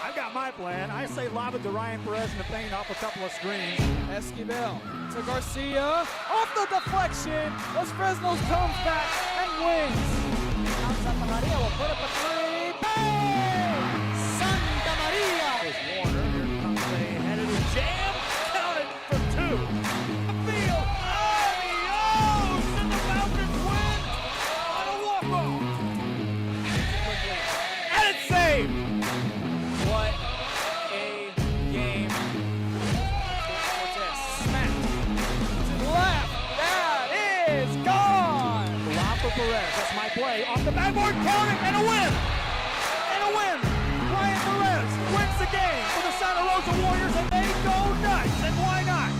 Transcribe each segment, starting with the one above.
I've got my plan. I say lob it to Ryan Perez in the paint off a couple of screens. Esquivel to Garcia. Off the deflection. Los Fresnos comes back and wins. Now Santa Maria will put up a three. Bang! Santa Maria! There's Warner. Here comes a headed jam. Counted for two. Field. Adios! And the Falcons win on a walk-off. And it's saved. What a game. Cortez smacked To the left. That is gone. lob for Perez. That's my play. Off the backboard, count it, and a win. And a win. Ryan Perez wins the game for the Santa Rosa Warriors, and they go nuts. And why not?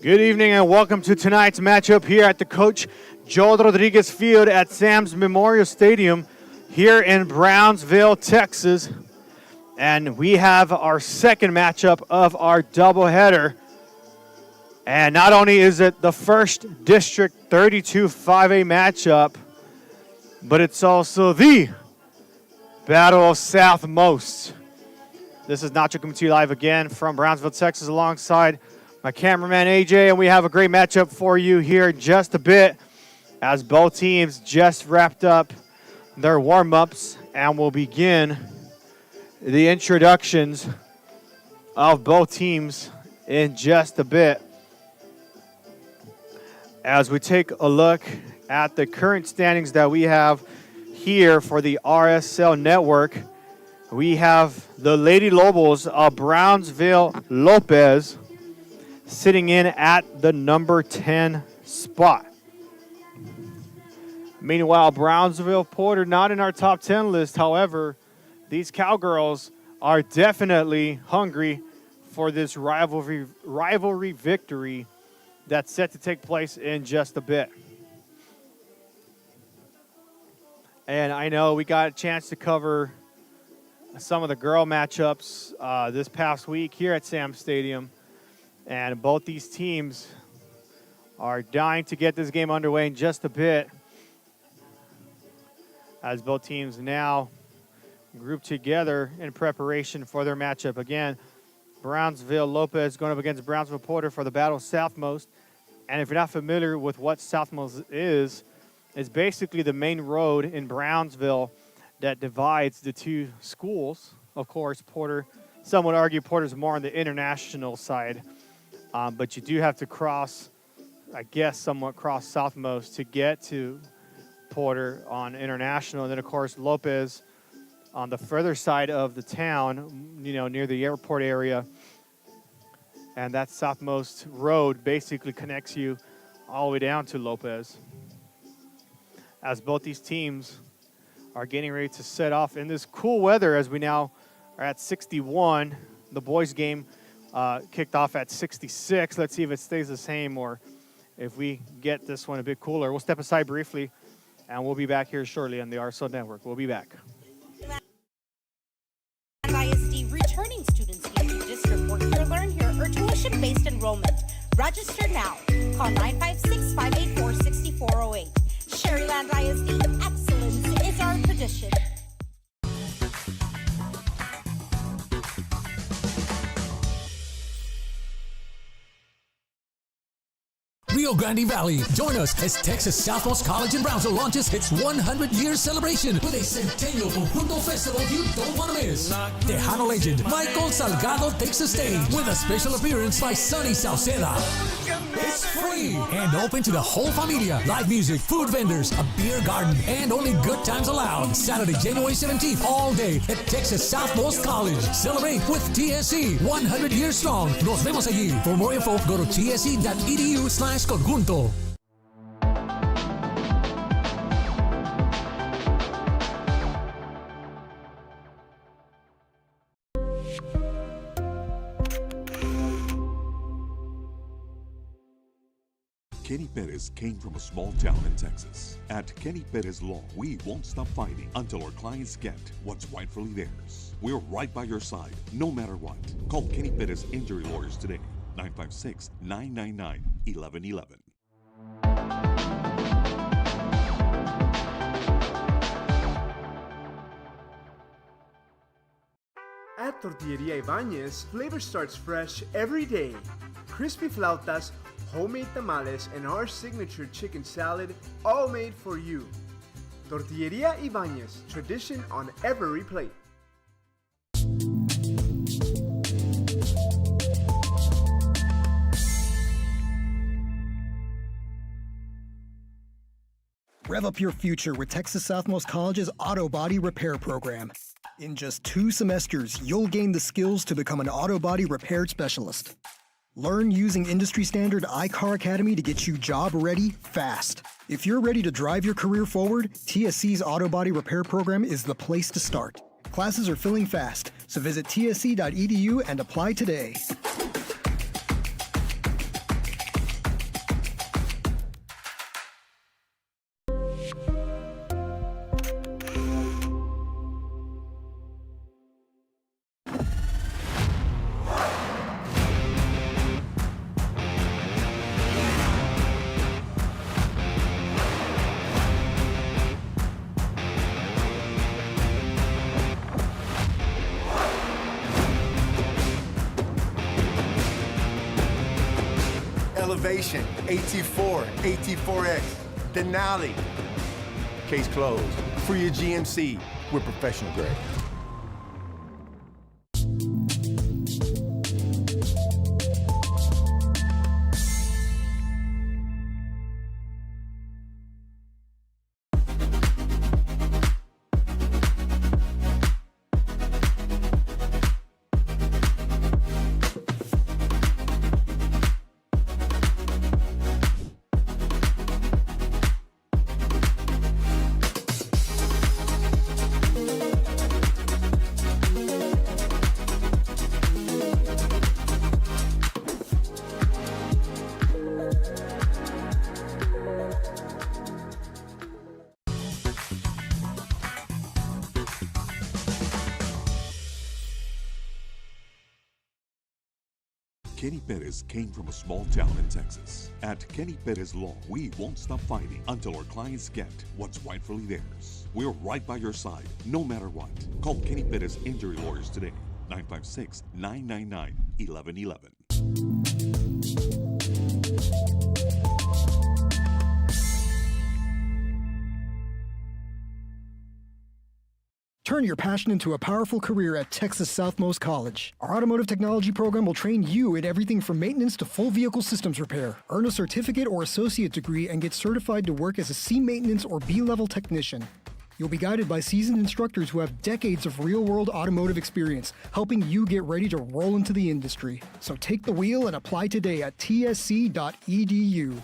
Good evening and welcome to tonight's matchup here at the Coach Joel Rodriguez Field at Sam's Memorial Stadium here in Brownsville, Texas. And we have our second matchup of our doubleheader. And not only is it the first District 32 5A matchup, but it's also the Battle of Southmost. This is Nacho coming to you live again from Brownsville, Texas, alongside my cameraman AJ, and we have a great matchup for you here in just a bit as both teams just wrapped up their warm-ups and will begin the introductions of both teams in just a bit. As we take a look at the current standings that we have here for the RSL network, we have the Lady Lobos of Brownsville Lopez sitting in at the number 10 spot. Meanwhile, Brownsville Porter not in our top 10 list. However, these Cowgirls are definitely hungry for this rivalry victory that's set to take place in just a bit. And I know we got a chance to cover some of the girl matchups this past week here at Sam Stadium. And both these teams are dying to get this game underway in just a bit, as both teams now group together in preparation for their matchup. Again, Brownsville Lopez going up against Brownsville Porter for the Battle of Southmost. And if you're not familiar with what Southmost is, it's basically the main road in Brownsville that divides the two schools. Of course, Porter, some would argue Porter's more on the international side. But you do have to cross, I guess, somewhat cross Southmost to get to Porter on international. And then, of course, Lopez on the further side of the town, you know, near the airport area. And that Southmost road basically connects you all the way down to Lopez. As both these teams are getting ready to set off in this cool weather, as we now are at 61. The boys' game kicked off at 66. Let's see if it stays the same or if we get this one a bit cooler. We'll step aside briefly, and we'll be back here shortly on the RSL Network. We'll be back. ISD returning students in your district work here, learn here, or tuition-based enrollment. Register now. Call 956-584-6408. Sherryland ISD, excellence is our tradition. Rio Grande Valley. Join us as Texas Southmost College in Brownsville launches its 100-year celebration with a Centennial Conjunto Festival you don't want to miss. Tejano legend Michael Salgado takes the stage with a special appearance by Sonny Sauceda. It's free and open to the whole familia. Live music, food vendors, a beer garden, and only good times allowed. Saturday, January 17th, all day at Texas Southmost College. Celebrate with TSC, 100 years strong. Nos vemos allí. For more info, go to tsc.edu/conjunto. Kenny Perez came from a small town in Texas. At Kenny Perez Law, we won't stop fighting until our clients get what's rightfully theirs. We're right by your side, no matter what. Call Kenny Perez Injury Lawyers today, 956-999-1111. Tortilleria Ibañez, flavor starts fresh every day. Crispy flautas, homemade tamales, and our signature chicken salad, all made for you. Tortilleria Ibañez, tradition on every plate. Rev up your future with Texas Southmost College's Auto Body Repair Program. In just 2 semesters, you'll gain the skills to become an auto body repair specialist. Learn using industry standard iCar Academy to get you job ready fast. If you're ready to drive your career forward, TSC's Auto Body Repair Program is the place to start. Classes are filling fast, so visit tsc.edu and apply today. Elevation, AT4, AT4X, Denali. Case closed. For your GMC, we're professional grade. Kenny Perez came from a small town in Texas. At Kenny Perez Law, we won't stop fighting until our clients get what's rightfully theirs. We're right by your side, no matter what. Call Kenny Perez Injury Lawyers today, 956-999-1111. Turn your passion into a powerful career at Texas Southmost College. Our automotive technology program will train you in everything from maintenance to full vehicle systems repair. Earn a certificate or associate degree and get certified to work as a C maintenance or B-level technician. You'll be guided by seasoned instructors who have decades of real-world automotive experience, helping you get ready to roll into the industry. So take the wheel and apply today at tsc.edu.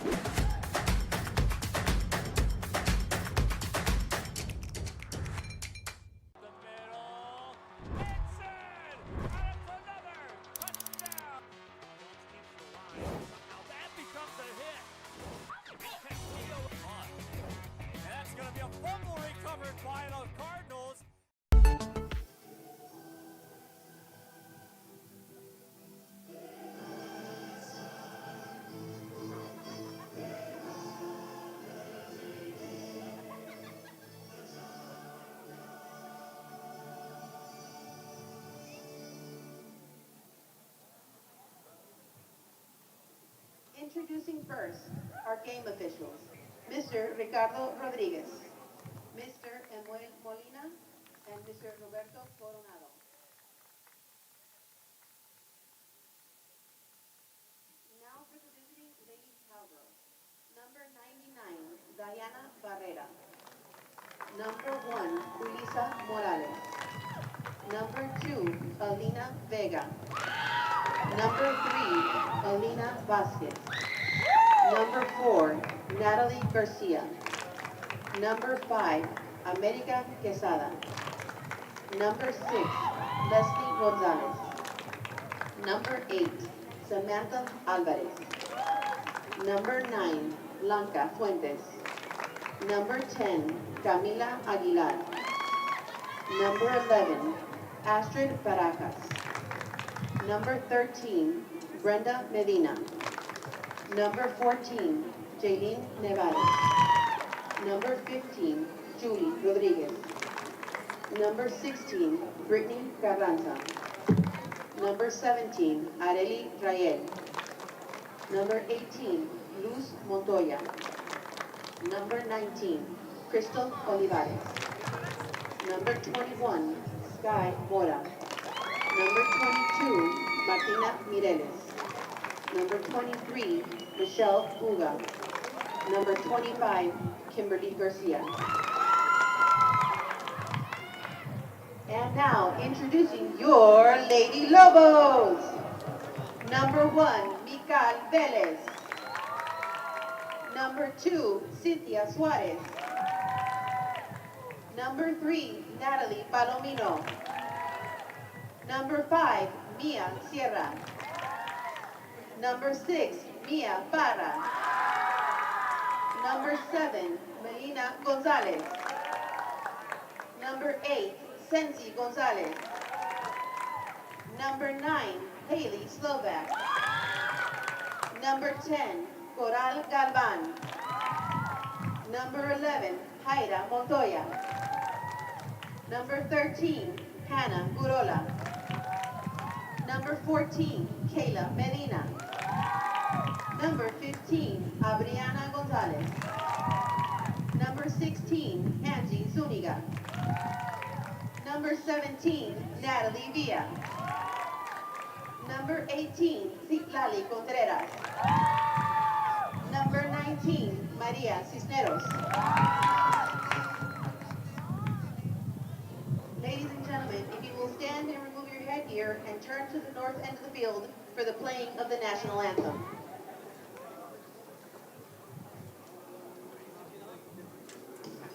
Introducing first our game officials, Mr. Ricardo Rodriguez, Mr. Emuel Molina, and Mr. Roberto Coronado. Now for the visiting ladies cowgirls. Number 99, Diana Barrera. Number 1, Ulisa Morales. Number 2, Alina Vega. Number 3, Alina Vasquez. Number 4, Natalie Garcia. Number 5, America Quesada. Number 6, Leslie Gonzalez. Number 8, Samantha Alvarez. Number 9, Blanca Fuentes. Number 10, Camila Aguilar. Number 11, Astrid Barajas. Number 13, Brenda Medina. Number 14, Jaylene Nevares. Number 15, Julie Rodriguez. Number 16, Brittany Carranza. Number 17, Arely Rael. Number 18, Luz Montoya. Number 19, Crystal Olivares. Number 21, Sky Mora. Number 22, Martina Mireles. Number 23, Michelle Uga. Number 25, Kimberly Garcia. And now, introducing your Lady Lobos. Number 1, Mical Velez. Number 2, Cynthia Suarez. Number 3, Natalie Palomino. Number 5, Mia Sierra. Number 6, Mia Parra. Number 7, Melina Gonzalez. Number 8, Sensi Gonzalez. Number 9, Haley Slovak. Number 10, Coral Galvan. Number 11, Jaira Montoya. Number 13, Hannah Gurola. Number 14, Kayla Medina. Number 15, Abriana Gonzalez. Number 16, Angie Zuniga. Number 17, Natalie Villa. Number 18, Citlali Contreras. Number 19, Maria Cisneros. Ladies and gentlemen, if you will stand and remove your headgear and turn to the north end of the field for the playing of the national anthem.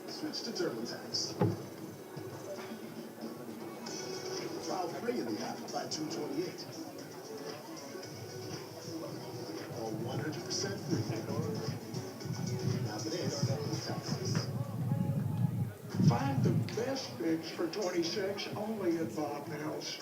Switch to TurboTax. File free in the app by 228. Or 100% free. Now this is taxes. Find the best fix for 26 only at Bob Mills.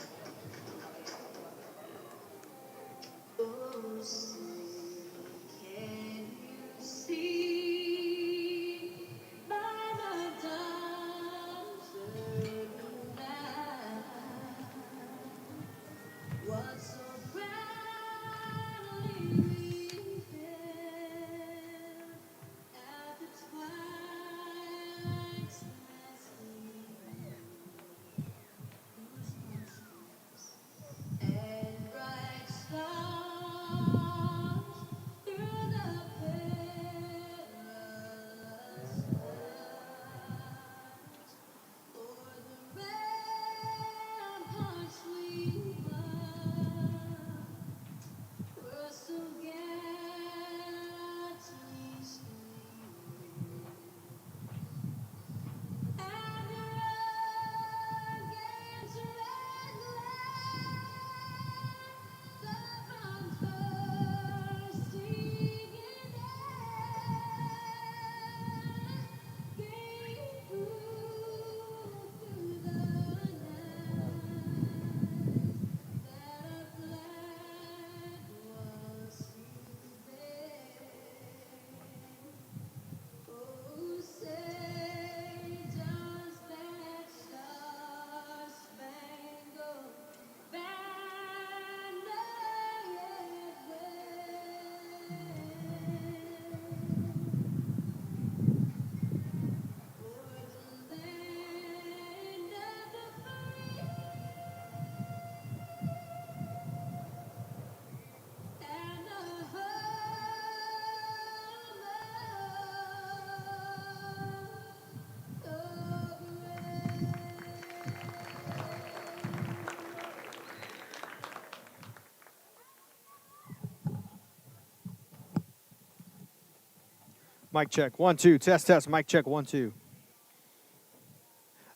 Mic check, 1, 2. Test, test. Mic check, 1, 2.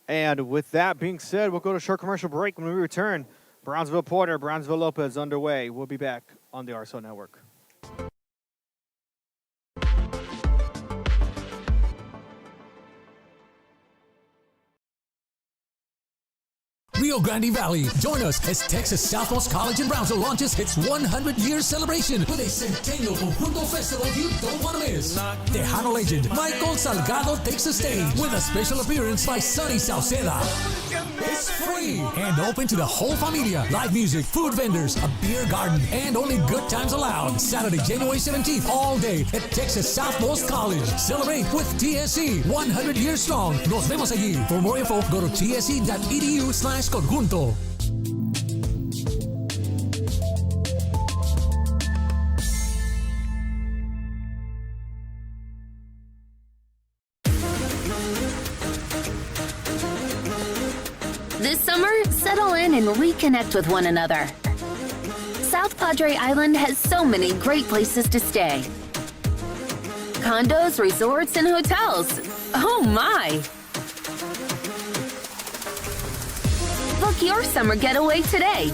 And with that being said, we'll go to a short commercial break. When we return, Brownsville Porter, Brownsville Lopez underway. We'll be back on the RSO Network. Rio Grande Valley. Join us as Texas Southmost College in Brownsville launches its 100-year celebration with a Centennial Conjunto Festival you don't want to miss. Tejano legend Michael Salgado takes the stage with a special appearance by Sonny Sauceda. It's free and open to the whole familia. Live music, food vendors, a beer garden, and only good times allowed. Saturday, January 17th, all day at Texas Southmost College. Celebrate with TSC, 100 years strong. Nos vemos allí. For more info, go to tsc.edu/conjunto. This summer, settle in and reconnect with one another. South Padre Island has so many great places to stay. Condos, resorts, and hotels. Oh my! Book your summer getaway today.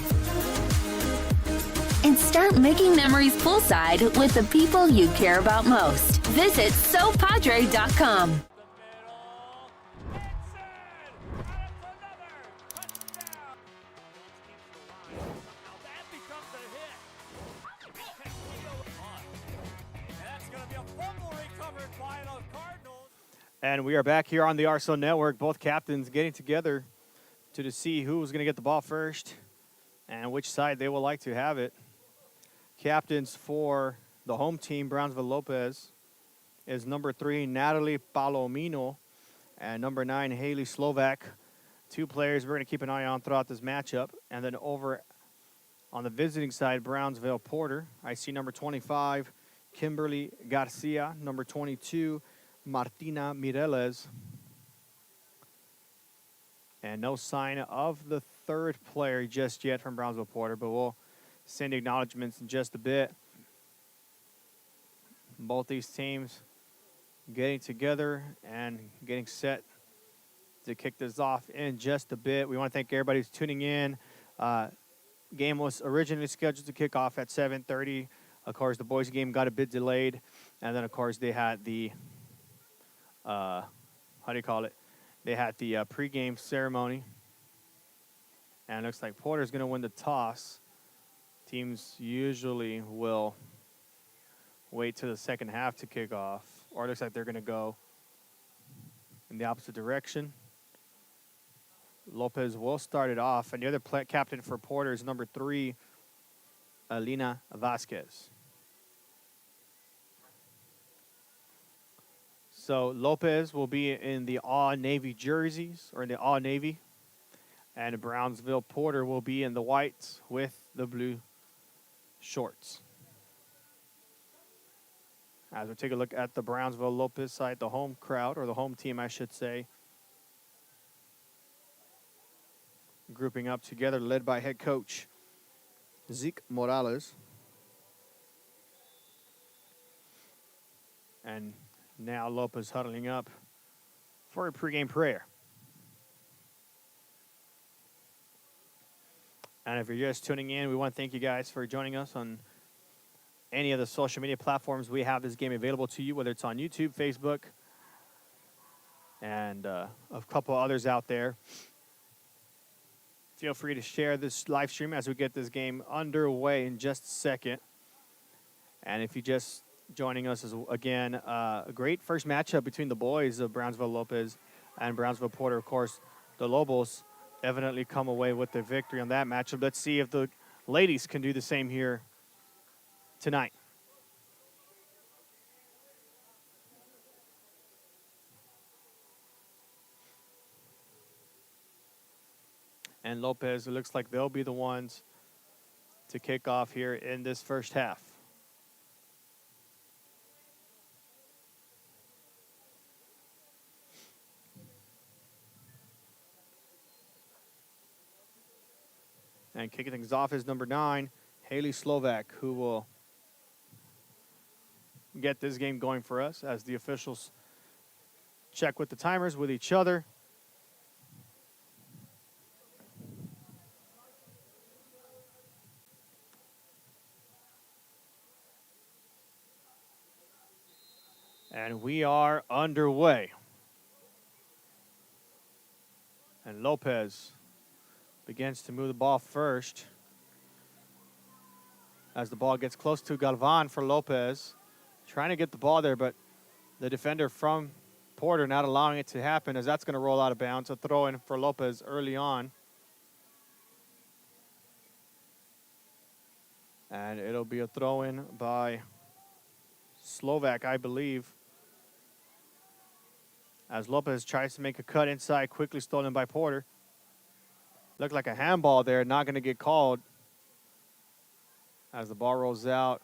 And start making memories poolside with the people you care about most. Visit SoPadre.com. And we are back here on the RSO Network. Both captains getting together to see who's going to get the ball first and which side they would like to have it. Captains for the home team, Brownsville Lopez, is number 3, Natalie Palomino, and number 9, Haley Slovak. 2 players we're going to keep an eye on throughout this matchup. And then over on the visiting side, Brownsville Porter, I see number 25, Kimberly Garcia, number 22, Martina Mireles. And no sign of the third player just yet from Brownsville Porter, but we'll send acknowledgments in just a bit. Both these teams getting together and getting set to kick this off in just a bit. We want to thank everybody who's tuning in. Game was originally scheduled to kick off at 7:30. Of course, the boys' game got a bit delayed. And then, of course, they had the They had the pregame ceremony. And it looks like Porter's going to win the toss. Teams usually will wait till the second half to kick off. Or it looks like they're going to go in the opposite direction. Lopez will start it off. And the other captain for Porter is number 3, Alina Vasquez. So Lopez will be in the all-navy jerseys, or in the all-navy. And Brownsville Porter will be in the whites with the blue shorts. As we take a look at the Brownsville Lopez side, the home crowd, or the home team, I should say, grouping up together, led by head coach Zeke Morales. And now Lopez huddling up for a pregame prayer. And if you're just tuning in, we want to thank you guys for joining us on any of the social media platforms. We have this game available to you, whether it's on YouTube, Facebook, and a couple others out there. Feel free to share this live stream as we get this game underway in just a second. And if you just joining us, again, a great first matchup between the boys of Brownsville Lopez and Brownsville Porter. Of course, the Lobos evidently come away with the victory on that matchup. Let's see if the ladies can do the same here tonight. And Lopez, it looks like they'll be the ones to kick off here in this first half. And kicking things off is number 9, Haley Slovak, who will get this game going for us as the officials check with the timers with each other. And we are underway. And Lopez begins to move the ball first as the ball gets close to Galvan for Lopez. Trying to get the ball there, but the defender from Porter not allowing it to happen, as that's going to roll out of bounds. A throw in for Lopez early on. And it'll be a throw-in by Slovak, I believe. As Lopez tries to make a cut inside, quickly stolen by Porter. Looked like a handball there, not going to get called. As the ball rolls out,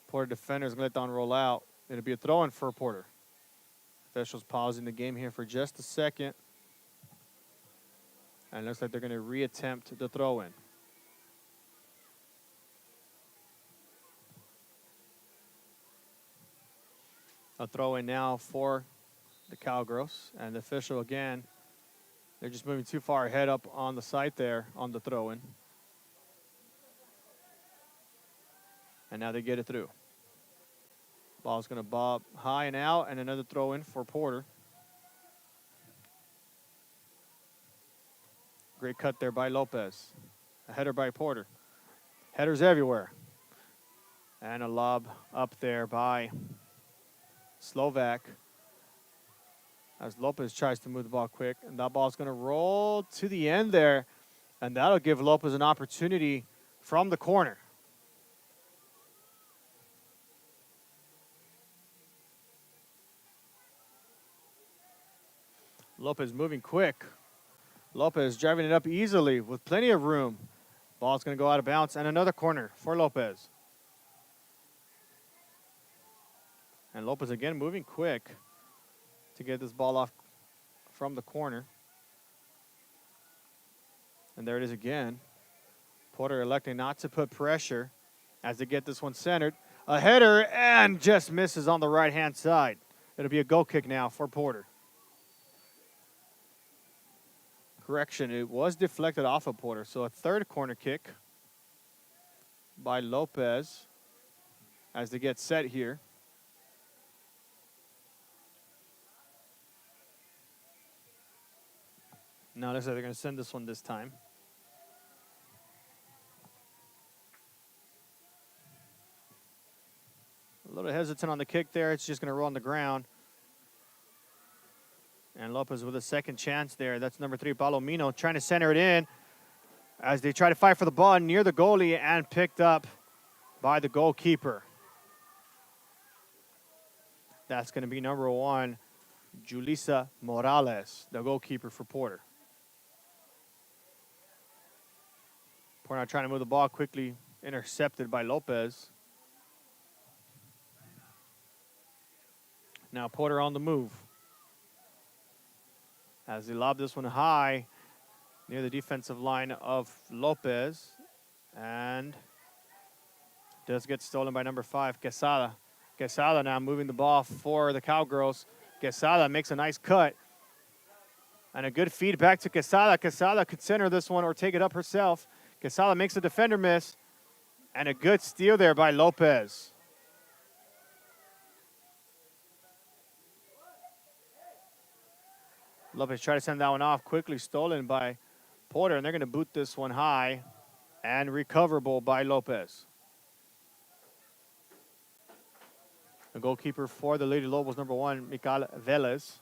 Porter defender's going to let that one roll out. It'll be a throw-in for Porter. Officials pausing the game here for just a second. And it looks like they're going to reattempt the throw-in. A throw-in now for the Cowgirls. And the official, again, they're just moving too far ahead up on the site there on the throw-in. And now they get it through. Ball's going to bob high and out, and another throw-in for Porter. Great cut there by Lopez. A header by Porter. Headers everywhere. And a lob up there by Slovak. As Lopez tries to move the ball quick. And that ball's going to roll to the end there. And that'll give Lopez an opportunity from the corner. Lopez moving quick. Lopez driving it up easily with plenty of room. Ball's going to go out of bounds. And another corner for Lopez. And Lopez again moving quick to get this ball off from the corner. And there it is again. Porter electing not to put pressure as they get this one centered. A header and just misses on the right-hand side. It'll be a goal kick now for Porter. Correction, it was deflected off of Porter. So a third corner kick by Lopez as they get set here. Now looks like they're going to send this one this time. A little hesitant on the kick there. It's just going to roll on the ground. And Lopez with a second chance there. That's number 3, Palomino, trying to center it in as they try to fight for the ball near the goalie and picked up by the goalkeeper. That's going to be number 1, Julissa Morales, the goalkeeper for Porter. Porter now trying to move the ball quickly, intercepted by Lopez. Now Porter on the move. As they lob this one high near the defensive line of Lopez. And does get stolen by number 5, Quesada. Quesada now moving the ball for the Cowgirls. Quesada makes a nice cut. And a good feed back to Quesada. Quesada could center this one or take it up herself. Quesada makes the defender miss. And a good steal there by Lopez. Lopez tried to send that one off, quickly stolen by Porter, and they're going to boot this one high and recoverable by Lopez. The goalkeeper for the Lady Lobos, number 1, Michael Velez.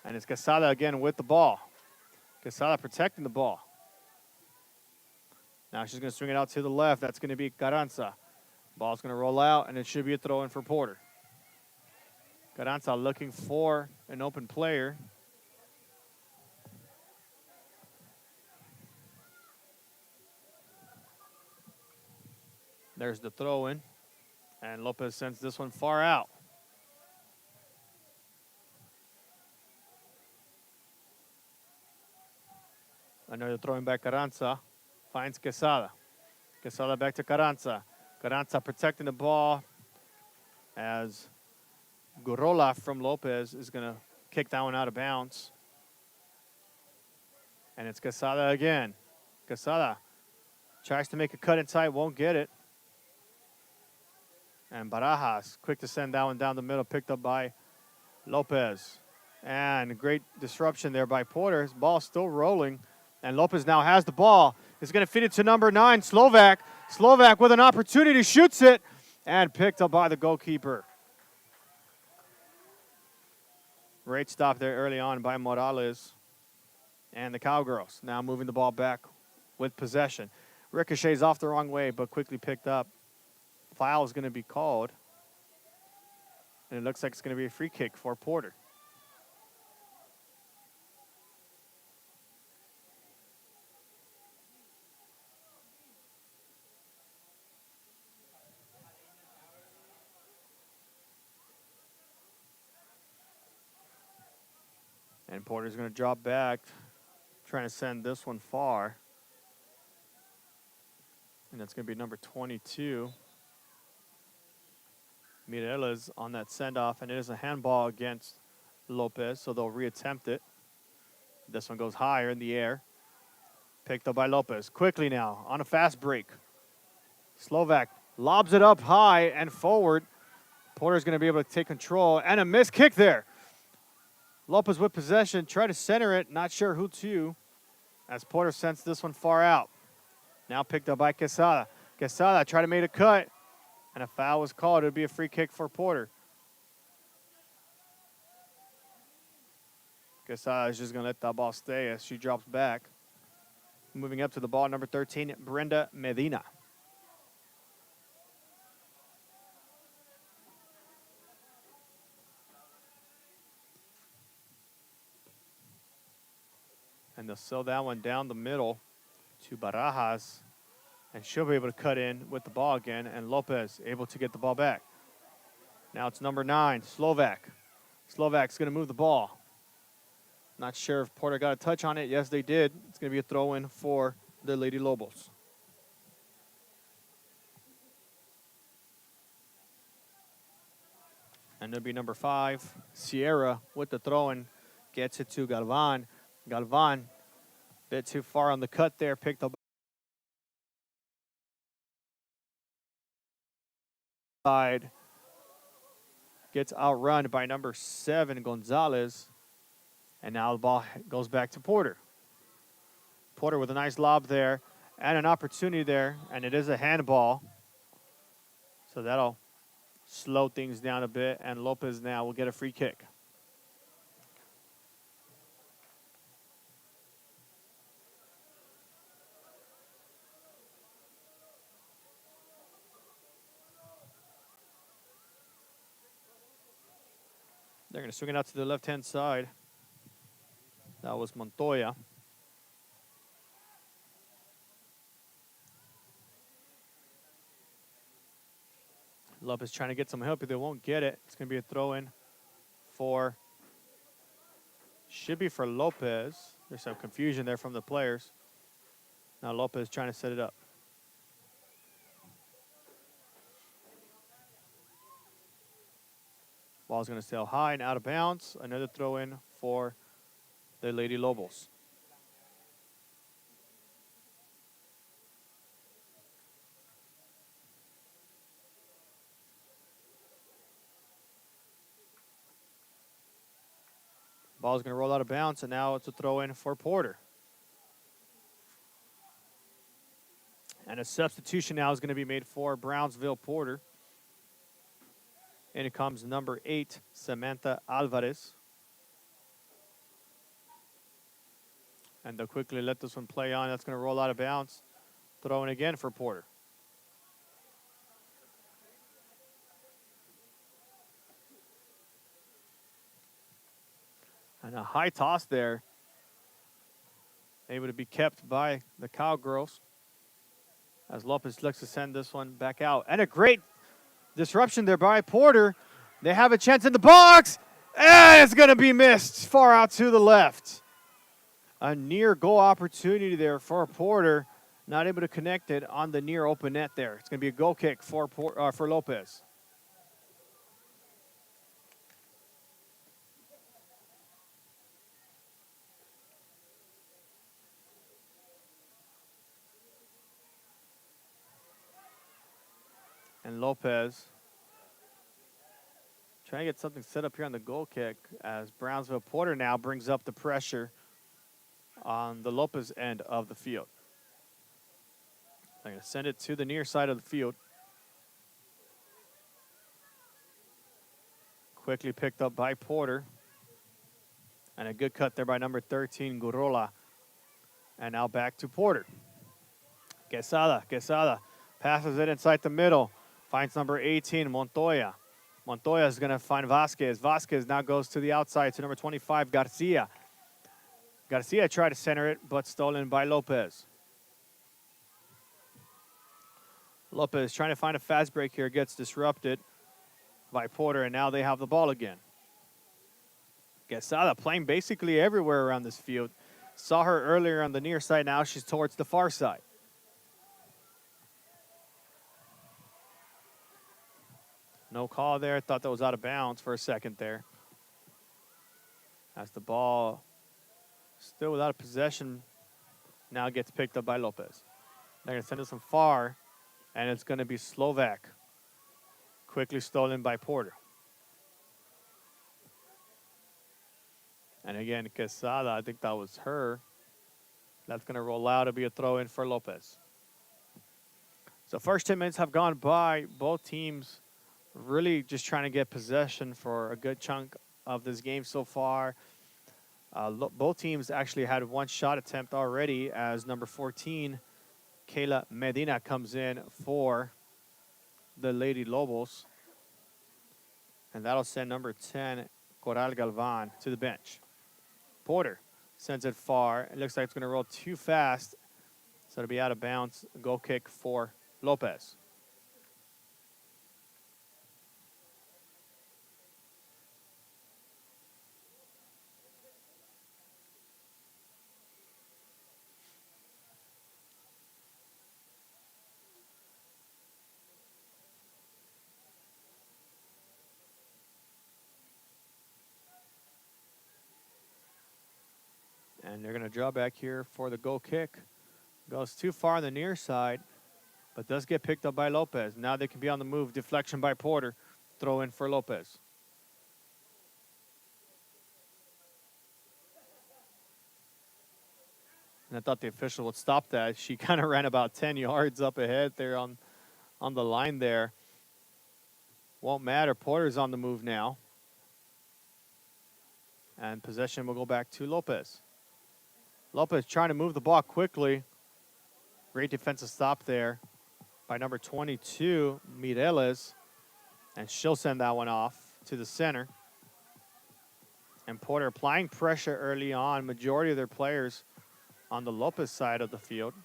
And it's Quesada again with the ball. Quesada protecting the ball. Now she's going to swing it out to the left. That's going to be Carranza. Ball's going to roll out, and it should be a throw-in for Porter. Carranza looking for an open player. There's the throw-in. And Lopez sends this one far out. Another throw-in by Carranza. Finds Quesada. Quesada back to Carranza. Carranza protecting the ball as Gorola from Lopez is going to kick that one out of bounds. And it's Quesada again. Quesada tries to make a cut inside, won't get it. And Barajas, quick to send that one down the middle, picked up by Lopez. And great disruption there by Porter. His ball still rolling. And Lopez now has the ball. Is going to feed it to number 9, Slovak. Slovak with an opportunity, shoots it. And picked up by the goalkeeper. Great stop there early on by Morales. And the Cowgirls now moving the ball back with possession. Ricochets off the wrong way, but quickly picked up. Foul is going to be called. And it looks like it's going to be a free kick for Porter. And Porter's going to drop back, trying to send this one far. And that's going to be number 22. Mireles on that send-off, and it is a handball against Lopez, so they'll reattempt it. This one goes higher in the air. Picked up by Lopez. Quickly now, on a fast break. Slovak lobs it up high and forward. Porter's going to be able to take control, and a missed kick there. Lopez with possession, try to center it, not sure who to, as Porter sends this one far out. Now picked up by Quesada. Quesada tried to make a cut, and a foul was called. It would be a free kick for Porter. Quesada is just going to let that ball stay as she drops back. Moving up to the ball, number 13, Brenda Medina. And they'll sell that one down the middle to Barajas. And she'll be able to cut in with the ball again. And Lopez able to get the ball back. Now it's number 9, Slovak. Slovak's going to move the ball. Not sure if Porter got a touch on it. Yes, they did. It's going to be a throw-in for the Lady Lobos. And it'll be number 5, Sierra, with the throw-in. Gets it to Galvan. Galvan, bit too far on the cut there, picked up side. Gets outrun by number 7, Gonzalez. And now the ball goes back to Porter. Porter with a nice lob there and an opportunity there, and it is a handball. So that'll slow things down a bit, and Lopez now will get a free kick. They're going to swing it out to the left-hand side. That was Montoya. Lopez trying to get some help, but they won't get it. It's going to be a throw-in for, should be for Lopez. There's some confusion there from the players. Now Lopez trying to set it up. Ball's going to sail high and out of bounds. Another throw-in for the Lady Lobos. Ball's going to roll out of bounds, and now it's a throw-in for Porter. And a substitution now is going to be made for Brownsville Porter. And it comes number 8, Samantha Alvarez. And they'll quickly let this one play on. That's going to roll out of bounds. Throw in again for Porter. And a high toss there. Able to be kept by the Cowgirls. As Lopez looks to send this one back out. And a great disruption there by Porter. They have a chance in the box. And it's going to be missed far out to the left. A near goal opportunity there for Porter. Not able to connect it on the near open net there. It's going to be a goal kick for Lopez. And Lopez trying to get something set up here on the goal kick as Brownsville Porter now brings up the pressure on the Lopez end of the field. They're going to send it to the near side of the field. Quickly picked up by Porter. And a good cut there by number 13, Gurola. And now back to Porter. Quesada passes it inside the middle. Finds number 18, Montoya. Montoya is going to find Vasquez. Vasquez now goes to the outside to number 25, Garcia. Garcia tried to center it, but stolen by Lopez. Lopez trying to find a fast break here, gets disrupted by Porter, and now they have the ball again. Quesada playing basically everywhere around this field. Saw her earlier on the near side, now she's towards the far side. No call there, thought that was out of bounds for a second there. As the ball still without possession, now gets picked up by Lopez. They're gonna send it some far, and it's gonna be Slovak. Quickly stolen by Porter. And again, Quesada, I think that was her. That's going to roll out to be a throw-in for Lopez. So first 10 minutes have gone by. Both teams really just trying to get possession for a good chunk of this game so far. Both teams actually had one shot attempt already as number 14, Kayla Medina, comes in for the Lady Lobos. And that'll send number 10, Coral Galvan, to the bench. Porter sends it far. It looks like it's going to roll too fast, so it'll be out of bounds. Goal kick for Lopez. And they're going to draw back here for the goal kick. Goes too far on the near side, but does get picked up by Lopez. Now they can be on the move. Deflection by Porter. Throw in for Lopez. And I thought the official would stop that. She kind of ran about 10 yards up ahead there on the line there. Won't matter. Porter's on the move now. And possession will go back to Lopez. Lopez trying to move the ball quickly. Great defensive stop there by number 22, Mireles. And she'll send that one off to the center. And Porter applying pressure early on. Majority of their players on the Lopez side of the field.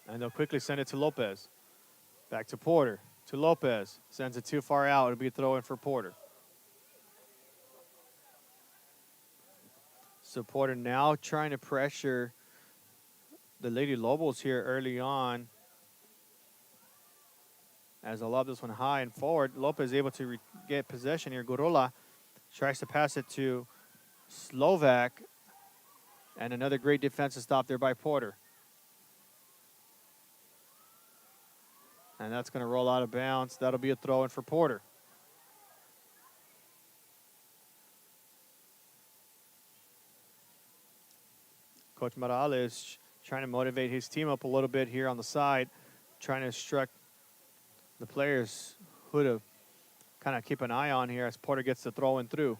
And they'll quickly send it to Lopez. Back to Porter. To Lopez. Sends it too far out. It'll be a throw in for Porter. So Porter now trying to pressure the Lady Lobos here early on. As I love this one high and forward. Lopez able to get possession here. Gorola tries to pass it to Slovak. And another great defensive stop there by Porter. And that's going to roll out of bounds. That'll be a throw in for Porter. Coach Morales trying to motivate his team up a little bit here on the side, trying to instruct the players who to kind of keep an eye on here as Porter gets the throw in through.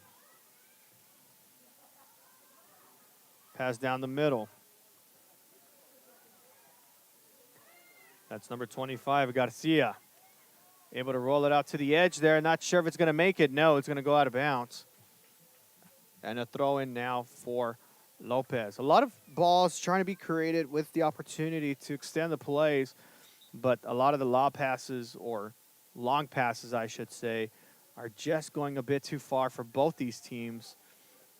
Pass down the middle. That's number 25, Garcia. Able to roll it out to the edge there. Not sure if it's going to make it. No, it's going to go out of bounds. And a throw in now for Lopez. A lot of balls trying to be created with the opportunity to extend the plays, but a lot of the lob passes, or long passes, I should say, are just going a bit too far for both these teams,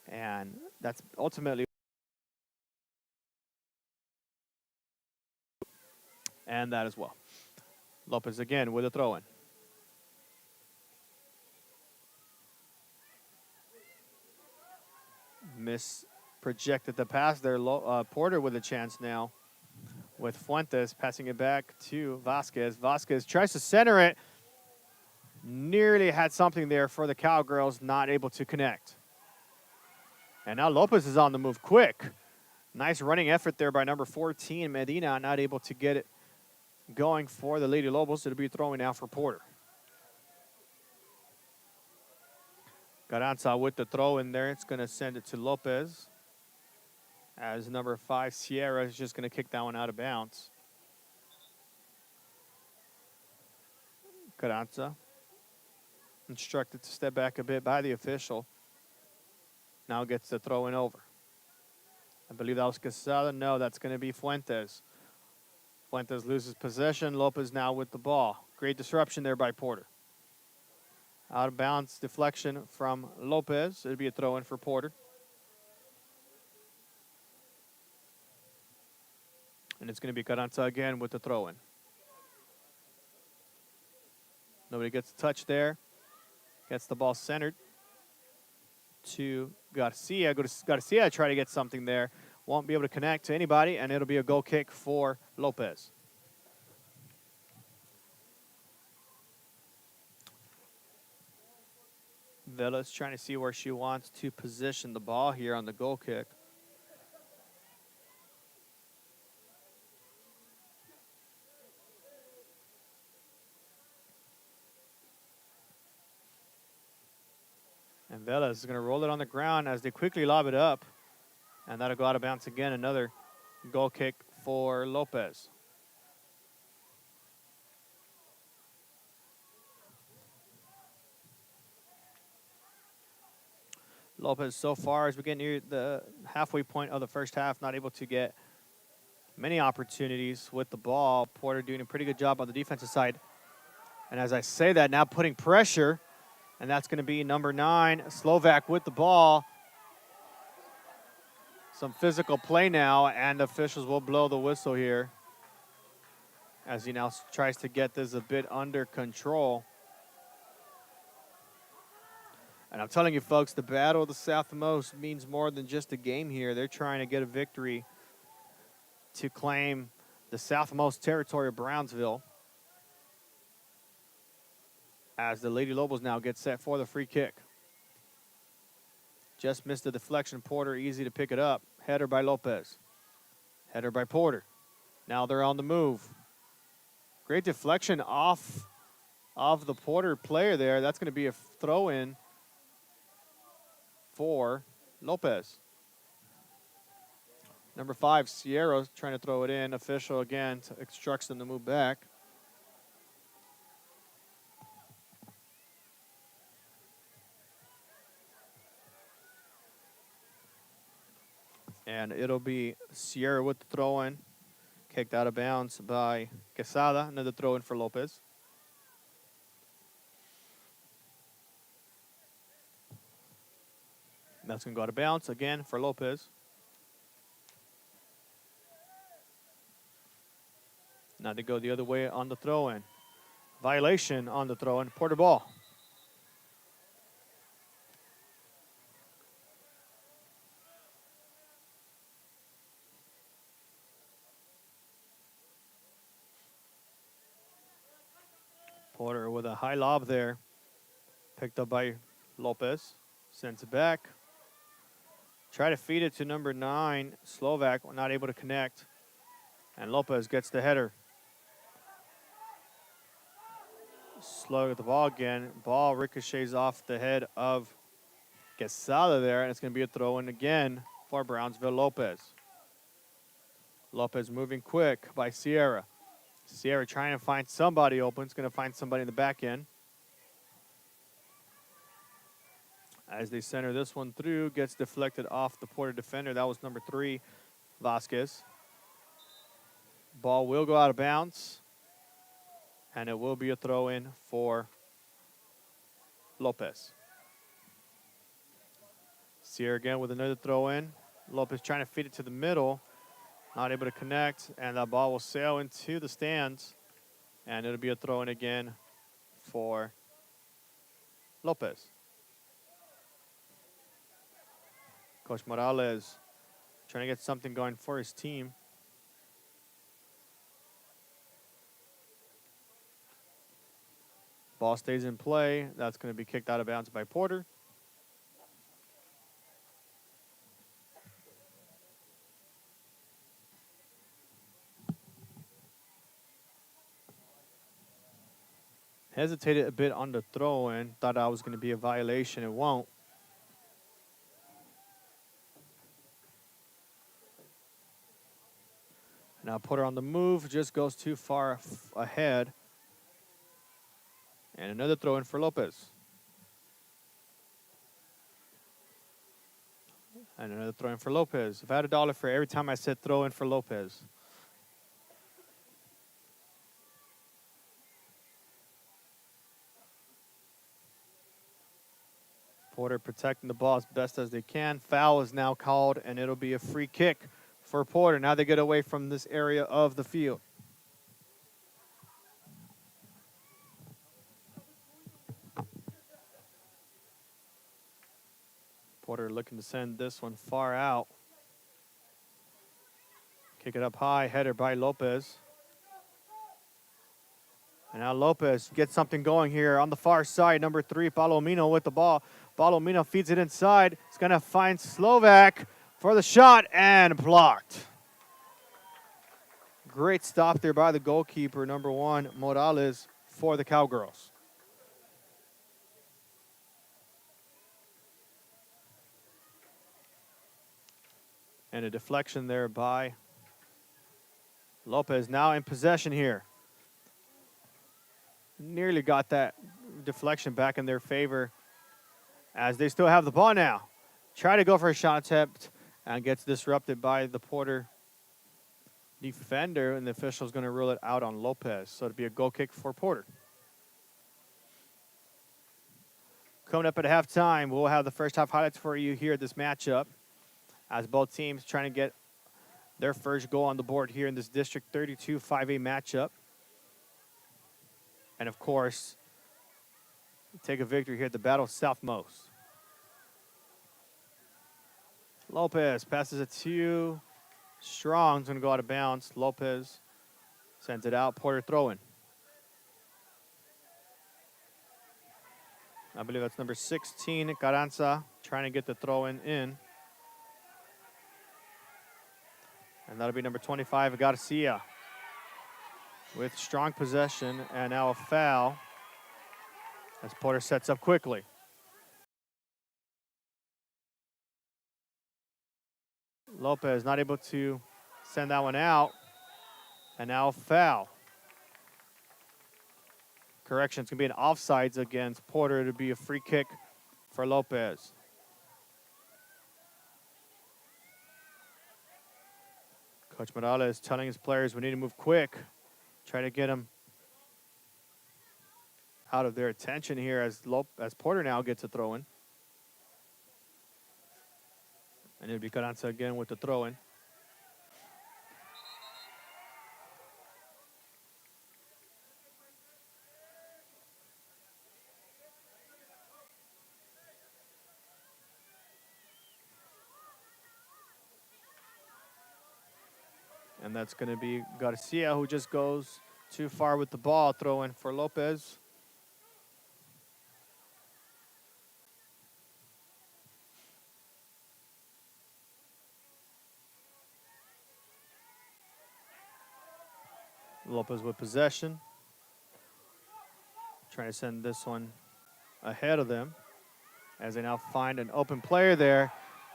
and that's ultimately and that as well. Lopez again with a throw-in. Projected the pass there. Porter with a chance now with Fuentes passing it back to Vasquez. Vasquez tries to center it. Nearly had something there for the Cowgirls, not able to connect. And now Lopez is on the move quick. Nice running effort there by number 14, Medina, not able to get it going for the Lady Lobos. It'll be throwing now for Porter. Garanza with the throw in there. It's going to send it to Lopez. As number 5, Sierra, is just going to kick that one out of bounds. Carranza instructed to step back a bit by the official. Now gets the throw in over. I believe that was Quesada. No, that's going to be Fuentes. Fuentes loses possession. Lopez now with the ball. Great disruption there by Porter. Out of bounds deflection from Lopez. It'd be a throw in for Porter. And it's going to be Carranza again with the throw in. Nobody gets a touch there. Gets the ball centered to Garcia. Garcia try to get something there. Won't be able to connect to anybody, and it'll be a goal kick for Lopez. Villa's trying to see where she wants to position the ball here on the goal kick. And Vela is going to roll it on the ground as they quickly lob it up. And that'll go out of bounds again. Another goal kick for Lopez. Lopez so far as we get near the halfway point of the first half, not able to get many opportunities with the ball. Porter doing a pretty good job on the defensive side. And as I say that, now putting pressure. And that's going to be number 9, Slovak with the ball. Some physical play now, and officials will blow the whistle here as he now tries to get this a bit under control. And I'm telling you, folks, the Battle of the Southmost means more than just a game here. They're trying to get a victory to claim the Southmost territory of Brownsville. As the Lady Lobos now get set for the free kick. Just missed the deflection. Porter easy to pick it up. Header by Lopez. Header by Porter. Now they're on the move. Great deflection off of the Porter player there. That's going to be a throw-in for Lopez. Number 5, Sierra, trying to throw it in. Official again instructs them to move back. And it'll be Sierra with the throw-in. Kicked out of bounds by Quesada. Another throw-in for Lopez. That's going to go out of bounds again for Lopez. Now they go the other way on the throw-in. Violation on the throw-in. Porter ball. Porter with a high lob there. Picked up by Lopez. Sends it back. Try to feed it to number 9. Slovak, not able to connect. And Lopez gets the header. Slow at the ball again. Ball ricochets off the head of Quesada there. And it's going to be a throw-in again for Brownsville Lopez. Lopez moving quick by Sierra. Sierra trying to find somebody open. It's going to find somebody in the back end. As they center this one through, gets deflected off the Porter defender. That was number 3, Vasquez. Ball will go out of bounds. And it will be a throw-in for Lopez. Sierra again with another throw-in. Lopez trying to feed it to the middle. Not able to connect, and that ball will sail into the stands, and it'll be a throw-in again for Lopez. Coach Morales trying to get something going for his team. Ball stays in play. That's going to be kicked out of bounds by Porter. Hesitated a bit on the throw-in. Thought that was going to be a violation. It won't. Now Porter on the move, just goes too far ahead. And another throw in for Lopez. And another throw in for Lopez. If I had $1 for every time I said throw in for Lopez. Porter protecting the ball as best as they can. Foul is now called, and it'll be a free kick for Porter. Now they get away from this area of the field. Porter looking to send this one far out. Kick it up high, header by Lopez. And now Lopez gets something going here on the far side. Number 3, Palomino with the ball. Palomino feeds it inside. He's going to find Slovak for the shot and blocked. Great stop there by the goalkeeper, number 1, Morales, for the Cowgirls. And a deflection there by Lopez. Now in possession here. Nearly got that deflection back in their favor as they still have the ball now. Try to go for a shot attempt and gets disrupted by the Porter defender, and the official's going to rule it out on Lopez. So it'll be a goal kick for Porter. Coming up at halftime, we'll have the first half highlights for you here at this matchup as both teams trying to get their first goal on the board here in this District 32 5A matchup. And, of course, take a victory here at the Battle Southmost. Lopez passes it to Strong's going to go out of bounds. Lopez sends it out. Porter throwing. I believe that's number 16, Carranza, trying to get the throw in. And that'll be number 25, Garcia, with strong possession, and now a foul as Porter sets up quickly. Lopez not able to send that one out, and now a foul. Correction, it's going to be an offsides against Porter. It'll be a free kick for Lopez. Coach Morales telling his players we need to move quick. Try to get them out of their attention here as Porter now gets a throw in. And it'll be Carranza again with the throw in. And that's going to be Garcia, who just goes too far with the ball. Throw in for Lopez. Lopez with possession. Trying to send this one ahead of them as they now find an open player there.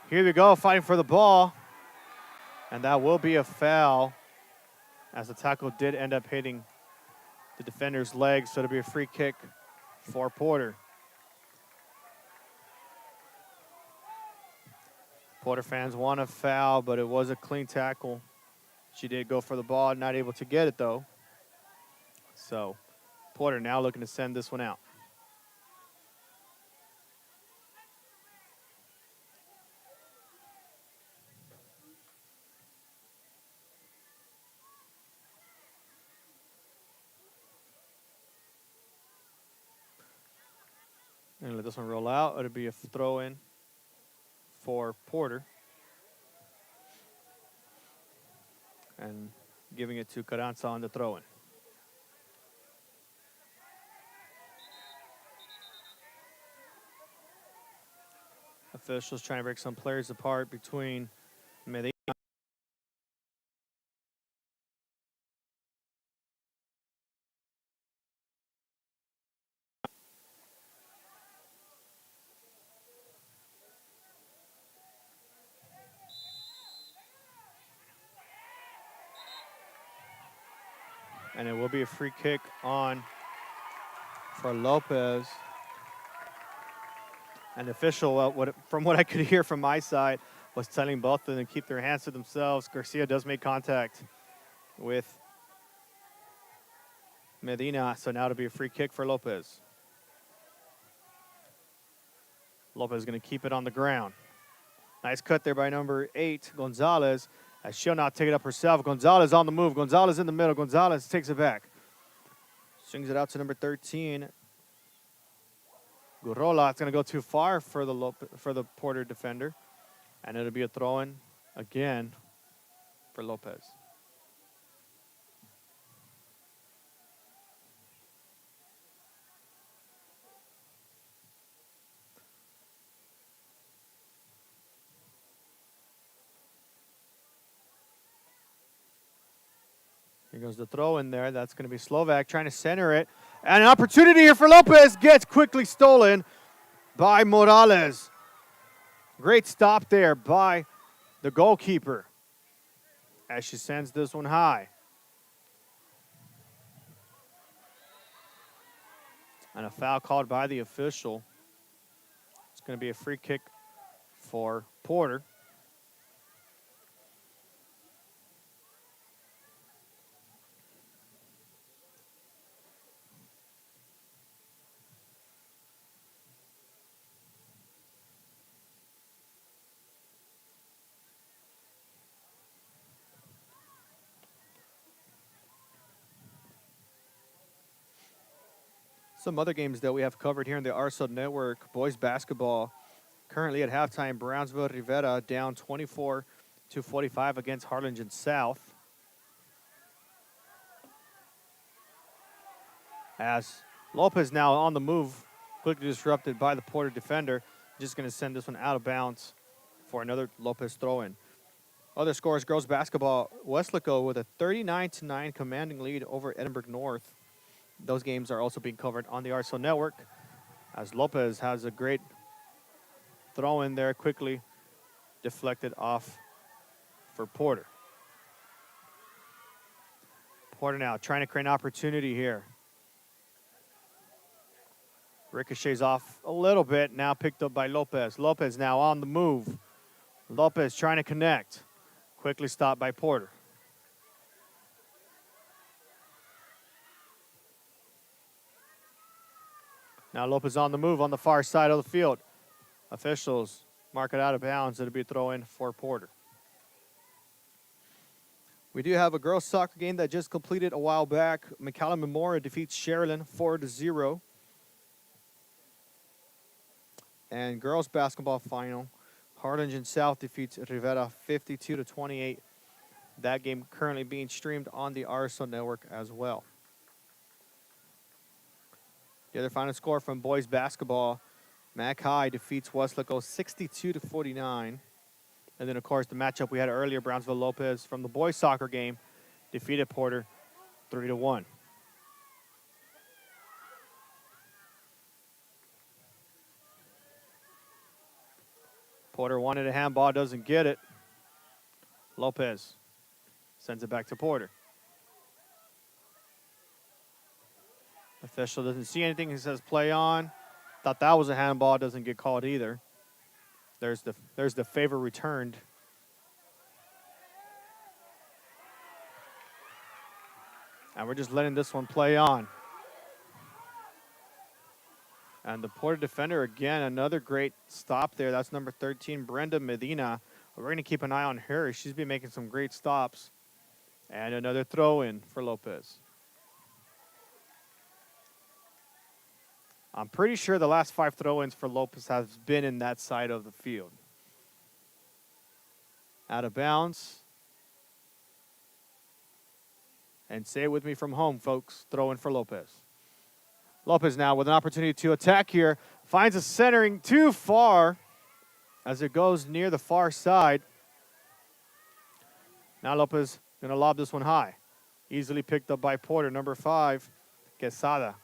Here we go, fighting for the ball. And that will be a foul as the tackle did end up hitting the defender's legs. So it'll be a free kick for Porter. Porter fans want a foul, but it was a clean tackle. She did go for the ball, not able to get it though. So Porter now looking to send this one out. And let this one roll out. It'll be a throw in for Porter. And giving it to Carranza on the throw in. Officials trying to break some players apart between Medina. And it will be a free kick on for Lopez. An official, from what I could hear from my side, was telling both of them to keep their hands to themselves. Garcia does make contact with Medina, so now it'll be a free kick for Lopez. Lopez is going to keep it on the ground. Nice cut there by number 8, Gonzalez, as she'll now take it up herself. Gonzalez on the move. Gonzalez in the middle. Gonzalez takes it back. Swings it out to number 13, Gurola. It's going to go too far for the Porter defender, and it'll be a throw-in again for Lopez. Here goes the throw in there. That's going to be Slovak trying to center it. And an opportunity here for Lopez. Gets quickly stolen by Morales. Great stop there by the goalkeeper as she sends this one high. And a foul called by the official. It's going to be a free kick for Porter. Some other games that we have covered here in the RSL Network. Boys basketball currently at halftime. Brownsville Rivera down 24-45 against Harlingen South. As Lopez now on the move, quickly disrupted by the Porter defender. Just going to send this one out of bounds for another Lopez throw-in. Other scores, girls basketball, Westlaco with a 39-9 commanding lead over Edinburgh North. Those games are also being covered on the RSL Network, as Lopez has a great throw in there, quickly deflected off for Porter. Porter now trying to create an opportunity here. Ricochets off a little bit, now picked up by Lopez. Lopez now on the move. Lopez trying to connect. Quickly stopped by Porter. Now Lopez on the move on the far side of the field. Officials mark it out of bounds. It'll be a throw-in for Porter. We do have a girls' soccer game that just completed a while back. McCallum Memorial defeats Sherilyn 4-0. And girls' basketball final, Harlingen South defeats Rivera 52-28. That game currently being streamed on the RSL Network as well. The other final score from boys basketball, Mac High defeats Westlaco 62-49. And then, of course, the matchup we had earlier, Brownsville Lopez from the boys soccer game defeated Porter 3-1. Porter wanted a handball, doesn't get it. Lopez sends it back to Porter. Official doesn't see anything. He says play on. Thought that was a handball. Doesn't get called either. There's the favor returned. And we're just letting this one play on. And the Porter defender, again, another great stop there. That's number 13, Brenda Medina. We're going to keep an eye on her. She's been making some great stops. And another throw-in for Lopez. I'm pretty sure the last 5 throw-ins for Lopez has been in that side of the field. Out of bounds. And say it with me from home, folks. Throw-in for Lopez. Lopez now with an opportunity to attack here. Finds a centering too far as it goes near the far side. Now Lopez going to lob this one high. Easily picked up by Porter, number 5, Quesada,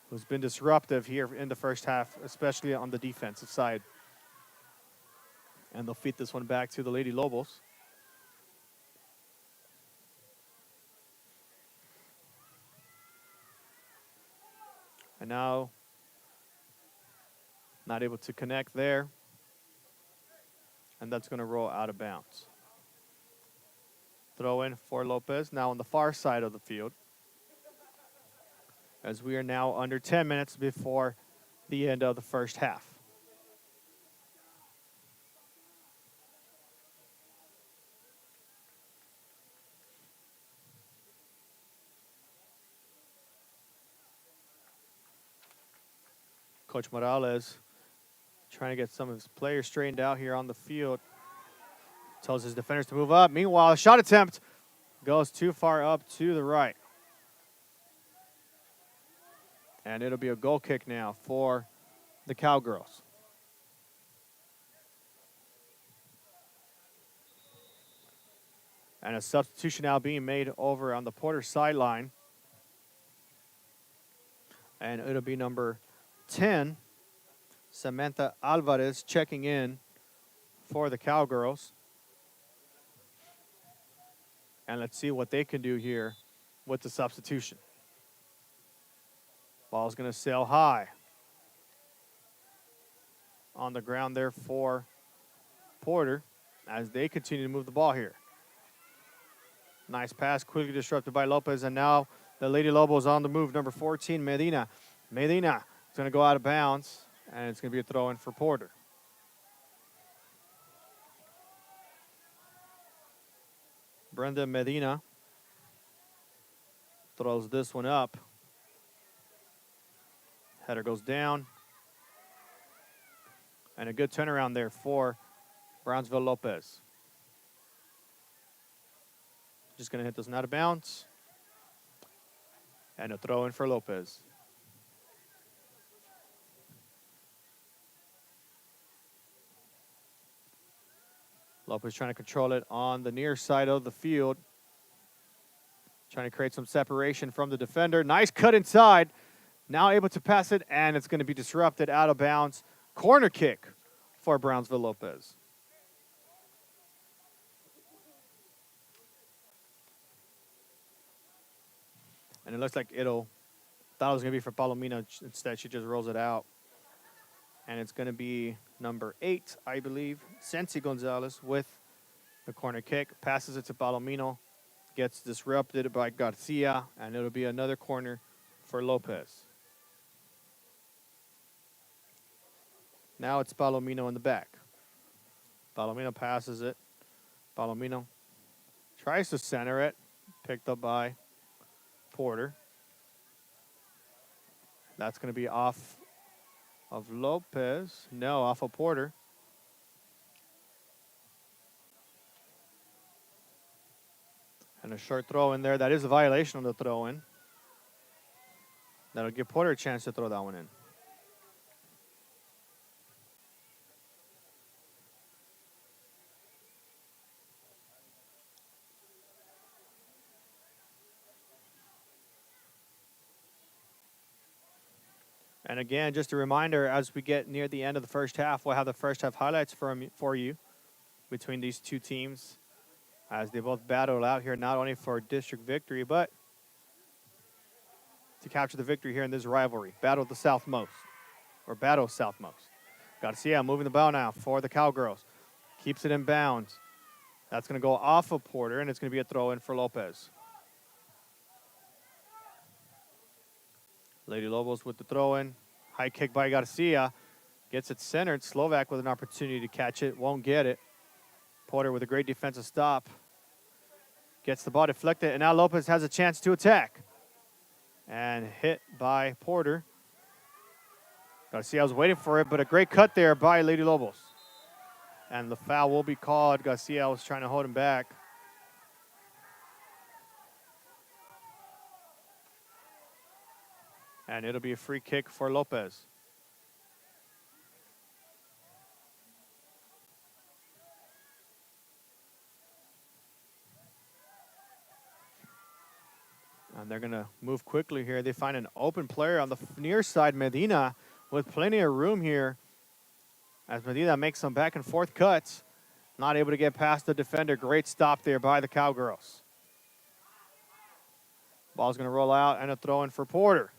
who's been disruptive here in the first half, especially on the defensive side. And they'll feed this one back to the Lady Lobos. And now, not able to connect there. And that's going to roll out of bounds. Throw in for Lopez, now on the far side of the field. As we are now under 10 minutes before the end of the first half. Coach Morales trying to get some of his players straightened out here on the field. Tells his defenders to move up. Meanwhile, a shot attempt goes too far up to the right. And it'll be a goal kick now for the Cowgirls. And a substitution now being made over on the Porter sideline. And it'll be number 10, Samantha Alvarez, checking in for the Cowgirls. And let's see what they can do here with the substitution. Ball's going to sail high. On the ground there for Porter as they continue to move the ball here. Nice pass, quickly disrupted by Lopez, and now the Lady Lobos on the move. Number 14, Medina. Medina is going to go out of bounds, and it's going to be a throw-in for Porter. Brenda Medina throws this one up. Header goes down. And a good turnaround there for Brownsville Lopez. Just going to hit this one out of bounds. And a throw in for Lopez. Lopez trying to control it on the near side of the field. Trying to create some separation from the defender. Nice cut inside. Now able to pass it, and it's going to be disrupted out of bounds. Corner kick for Brownsville Lopez. And it looks like thought it was going to be for Palomino. Instead, she just rolls it out. And it's going to be number 8, I believe, Sensi Gonzalez with the corner kick. Passes it to Palomino. Gets disrupted by Garcia, and it'll be another corner for Lopez. Now it's Palomino in the back. Palomino passes it. Palomino tries to center it. Picked up by Porter. That's going to be off of Lopez. No, off of Porter. And a short throw in there. That is a violation of the throw in. That'll give Porter a chance to throw that one in. And again, just a reminder, as we get near the end of the first half, we'll have the first half highlights for you between these two teams as they both battle out here, not only for district victory, but to capture the victory here in this rivalry. Battle Southmost. Garcia moving the ball now for the Cowgirls. Keeps it in bounds. That's going to go off of Porter, and it's going to be a throw-in for Lopez. Lady Lobos with the throw-in. High kick by Garcia. Gets it centered. Slovak with an opportunity to catch it. Won't get it. Porter with a great defensive stop. Gets the ball deflected, and now Lopez has a chance to attack. And hit by Porter. Garcia was waiting for it, but a great cut there by Lady Lobos. And the foul will be called. Garcia was trying to hold him back. And it'll be a free kick for Lopez. And they're going to move quickly here. They find an open player on the near side, Medina, with plenty of room here. As Medina makes some back and forth cuts. Not able to get past the defender. Great stop there by the Cowgirls. Ball's going to roll out and a throw in for Porter.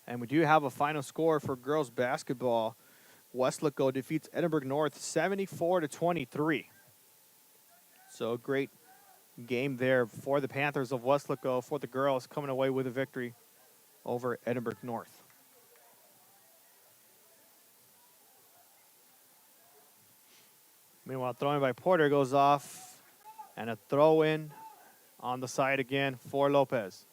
And we do have a final score for girls basketball. Westlaco defeats Edinburgh North 74-23. So a great game there for the Panthers of Westlaco, for the girls coming away with a victory over Edinburgh North. Meanwhile, throwing by Porter goes off, and a throw in on the side again for Lopez.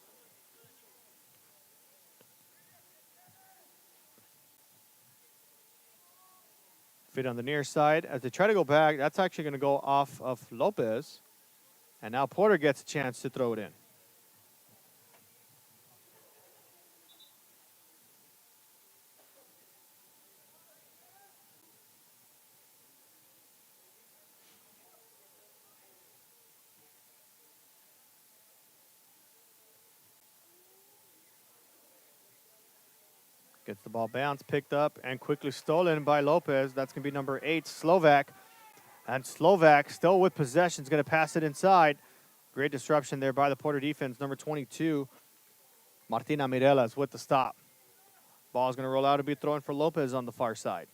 Fit on the near side. As they try to go back, that's actually going to go off of Lopez. And now Porter gets a chance to throw it in. Gets the ball bounced, picked up, and quickly stolen by Lopez. That's going to be number 8, Slovak. And Slovak, still with possession, is going to pass it inside. Great disruption there by the Porter defense. Number 22, Martina Mireles with the stop. Ball is going to roll out and be thrown for Lopez on the far side.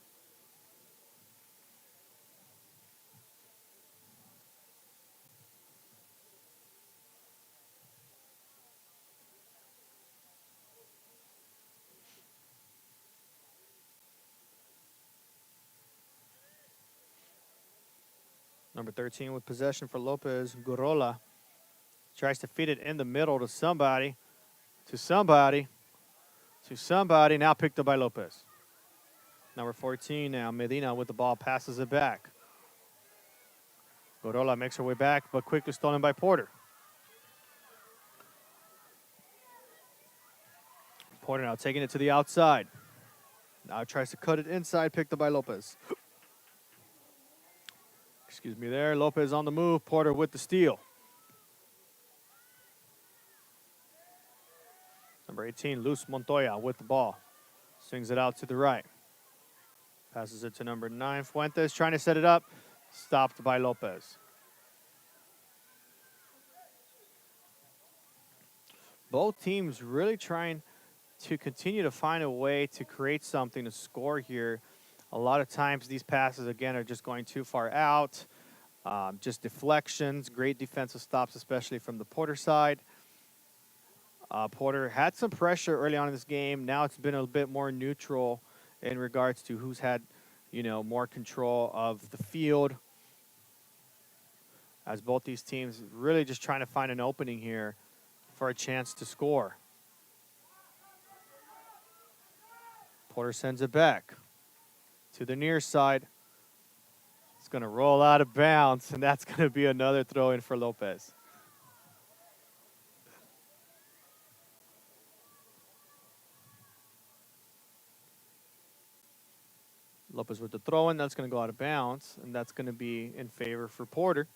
Number 13 with possession for Lopez, Gorola. Tries to feed it in the middle to somebody, now picked up by Lopez. Number 14 now, Medina with the ball, passes it back. Gorola makes her way back, but quickly stolen by Porter. Porter now taking it to the outside. Now tries to cut it inside, picked up by Lopez. Excuse me there. Lopez on the move. Porter with the steal. Number 18, Luz Montoya with the ball. Swings it out to the right. Passes it to number 9, Fuentes, trying to set it up. Stopped by Lopez. Both teams really trying to continue to find a way to create something to score here. A lot of times these passes, again, are just going too far out. Just deflections, great defensive stops, especially from the Porter side. Porter had some pressure early on in this game. Now it's been a bit more neutral in regards to who's had, more control of the field. As both these teams really just trying to find an opening here for a chance to score. Porter sends it back to the near side. It's going to roll out of bounds, and that's going to be another throw in for Lopez. Lopez with the throw in, that's going to go out of bounds, and that's going to be in favor for Porter.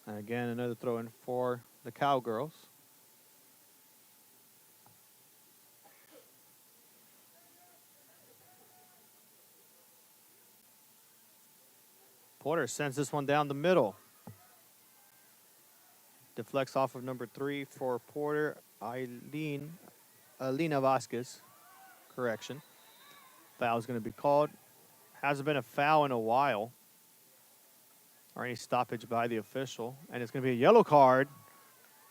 And again, another throw in for the Cowgirls. Porter sends this one down the middle. Deflects off of number 3 for Porter, Alina Vasquez. Correction. Foul is going to be called. Hasn't been a foul in a while, or any stoppage by the official. And it's going to be a yellow card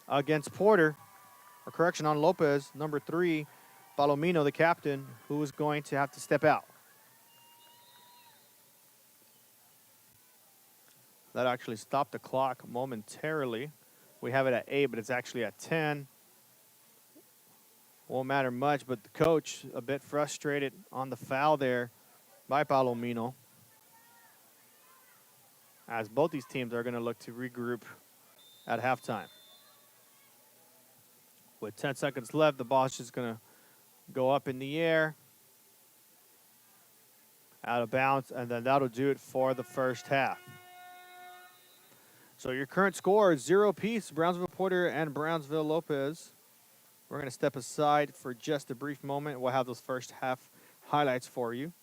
against Porter, or correction, on Lopez, number 3, Palomino, the captain, who is going to have to step out. That actually stopped the clock momentarily. We have it at 8, but it's actually at 10. Won't matter much, but the coach a bit frustrated on the foul there by Palomino, as both these teams are going to look to regroup at halftime. With 10 seconds left, the ball's just going to go up in the air, out of bounds, and then that'll do it for the first half. So your current score is 0 apiece, Brownsville Porter and Brownsville Lopez. We're going to step aside for just a brief moment. We'll have those first half highlights for you.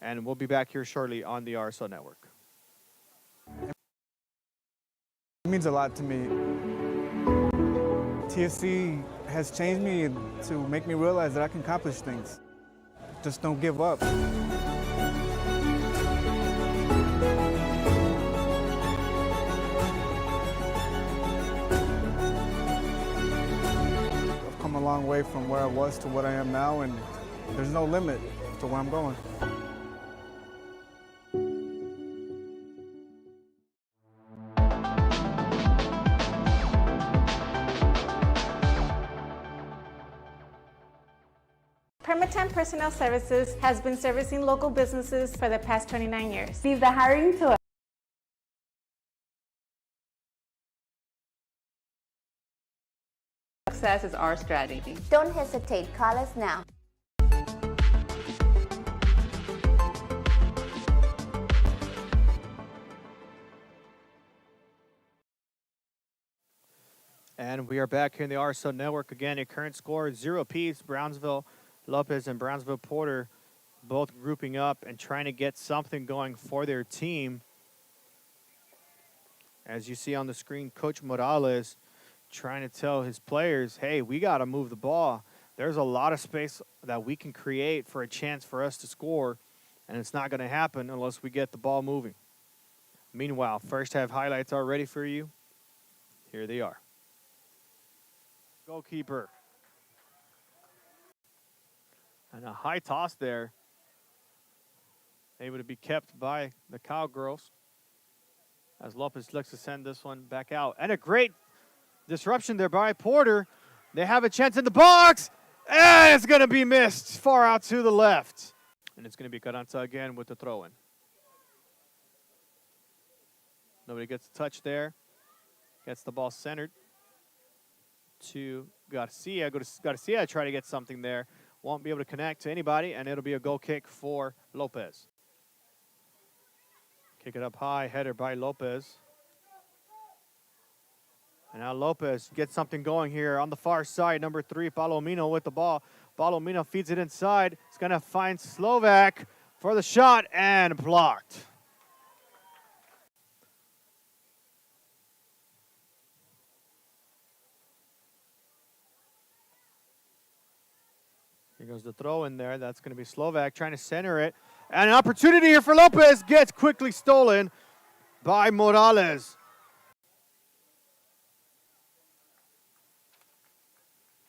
And we'll be back here shortly on the RSO Network. It means a lot to me. TSC has changed me to make me realize that I can accomplish things. Just don't give up. I've come a long way from where I was to what I am now, and there's no limit to where I'm going. Permatemp Personnel Services has been servicing local businesses for the past 29 years. Leave the hiring to us. Success is our strategy. Don't hesitate, call us now. And we are back here in the RSO Network again. Your current score is 0 apiece. Brownsville, Lopez, and Brownsville Porter both grouping up and trying to get something going for their team. As you see on the screen, Coach Morales trying to tell his players, hey, we got to move the ball. There's a lot of space that we can create for a chance for us to score, and it's not going to happen unless we get the ball moving. Meanwhile, first half highlights are ready for you. Here they are. Goalkeeper. And a high toss there. Able to be kept by the Cowgirls as Lopez looks to send this one back out. And a great disruption there by Porter. They have a chance in the box. And it's going to be missed far out to the left. And it's going to be Carranza again with the throw-in. Nobody gets a touch there. Gets the ball centered to Garcia. Garcia try to get something there. Won't be able to connect to anybody, and it'll be a goal kick for Lopez. Kick it up high, header by Lopez. And now Lopez gets something going here on the far side. Number 3, Palomino with the ball. Palomino feeds it inside. He's going to find Slovak for the shot, and blocked. Here goes the throw in there. That's going to be Slovak trying to center it. And an opportunity here for Lopez. Gets quickly stolen by Morales.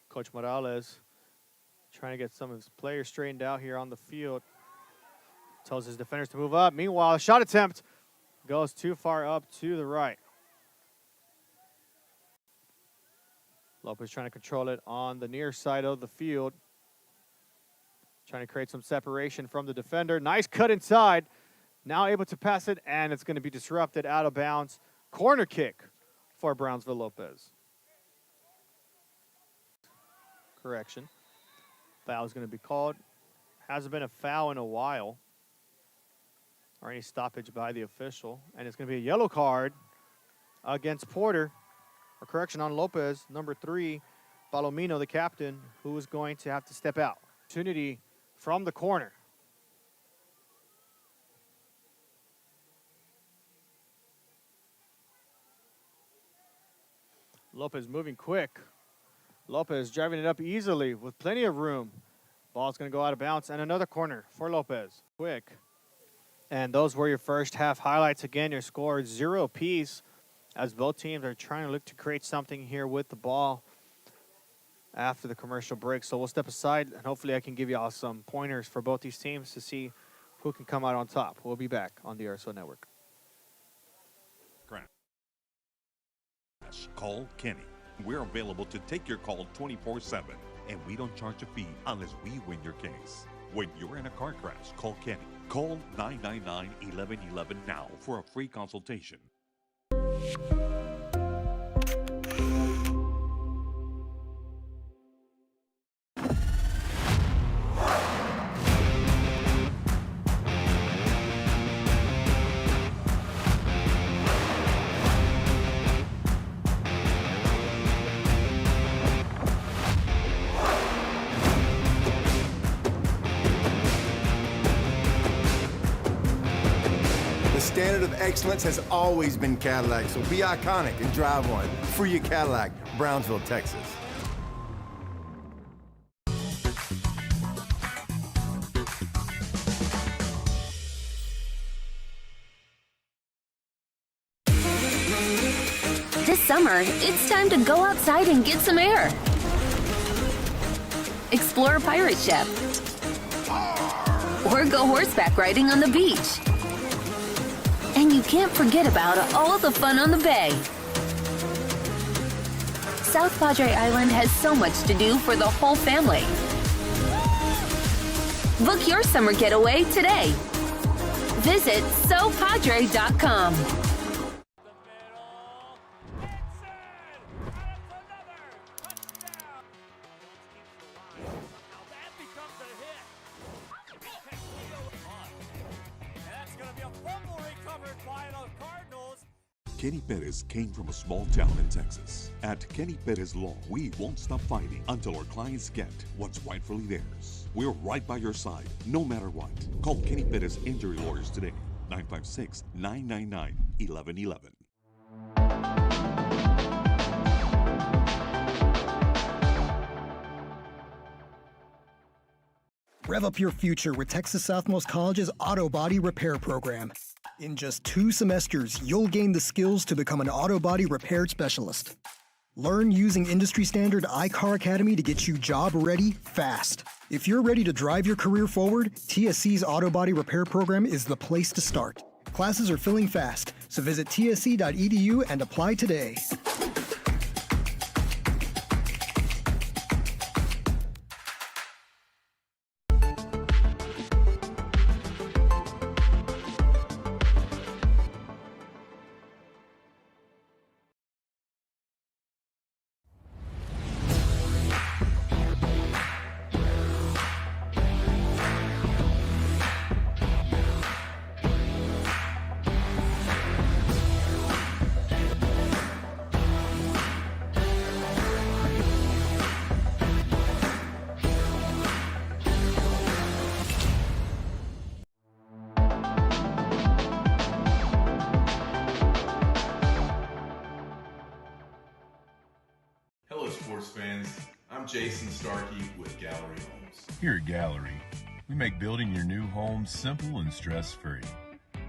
Coach Morales trying to get some of his players straightened out here on the field. Tells his defenders to move up. Meanwhile, a shot attempt goes too far up to the right. Lopez trying to control it on the near side of the field. Trying to create some separation from the defender. Nice cut inside. Now able to pass it, and it's going to be disrupted out of bounds. Corner kick for Brownsville Lopez. Correction. Foul is going to be called. Hasn't been a foul in a while, or any stoppage by the official. And it's going to be a yellow card against Porter. Or correction on Lopez, number 3, Palomino, the captain, who is going to have to step out. Opportunity from the corner. Lopez moving quick. Lopez driving it up easily with plenty of room. Ball's going to go out of bounds, and another corner for Lopez. Quick. And those were your first half highlights. Again, your score is 0 apiece as both teams are trying to look to create something here with the ball after the commercial break. So we'll step aside, and hopefully I can give you all some pointers for both these teams to see who can come out on top. We'll be back on the RSO Network. Call Kenny. We're available to take your call 24/7, and we don't charge a fee unless we win your case. When you're in a car crash, call Kenny. Call 999-1111 now for a free consultation. standard of excellence has always been Cadillac, so be iconic and drive one. Free your Cadillac, Brownsville, Texas. This summer, it's time to go outside and get some air. Explore a pirate ship. Or go horseback riding on the beach. And you can't forget about all the fun on the bay. South Padre Island has so much to do for the whole family. Book your summer getaway today. Visit SoPadre.com. Kenny Perez came from a small town in Texas. At Kenny Perez Law, we won't stop fighting until our clients get what's rightfully theirs. We're right by your side, no matter what. Call Kenny Perez Injury Lawyers today, 956-999-1111. Rev up your future with Texas Southmost College's Auto Body Repair Program. In just 2 semesters, you'll gain the skills to become an auto body repair specialist. Learn using industry standard iCar Academy to get you job ready fast. If you're ready to drive your career forward, TSC's Auto Body Repair Program is the place to start. Classes are filling fast, so visit tsc.edu and apply today. Hello sports fans, I'm Jason Starkey with Gallery Homes. Here at Gallery, we make building your new home simple and stress-free.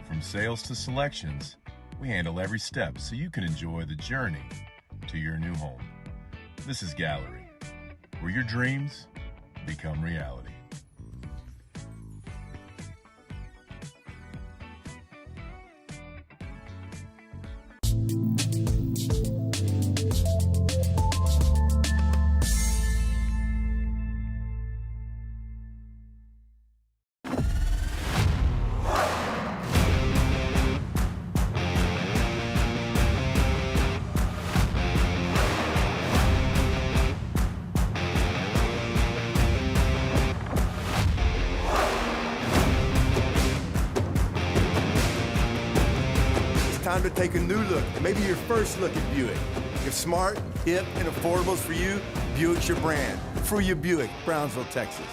From sales to selections, we handle every step so you can enjoy the journey to your new home. This is Gallery, where your dreams become reality. Time to take a new look, maybe your first look at Buick. If smart, hip, and affordable is for you, Buick's your brand. For your Buick, Brownsville, Texas.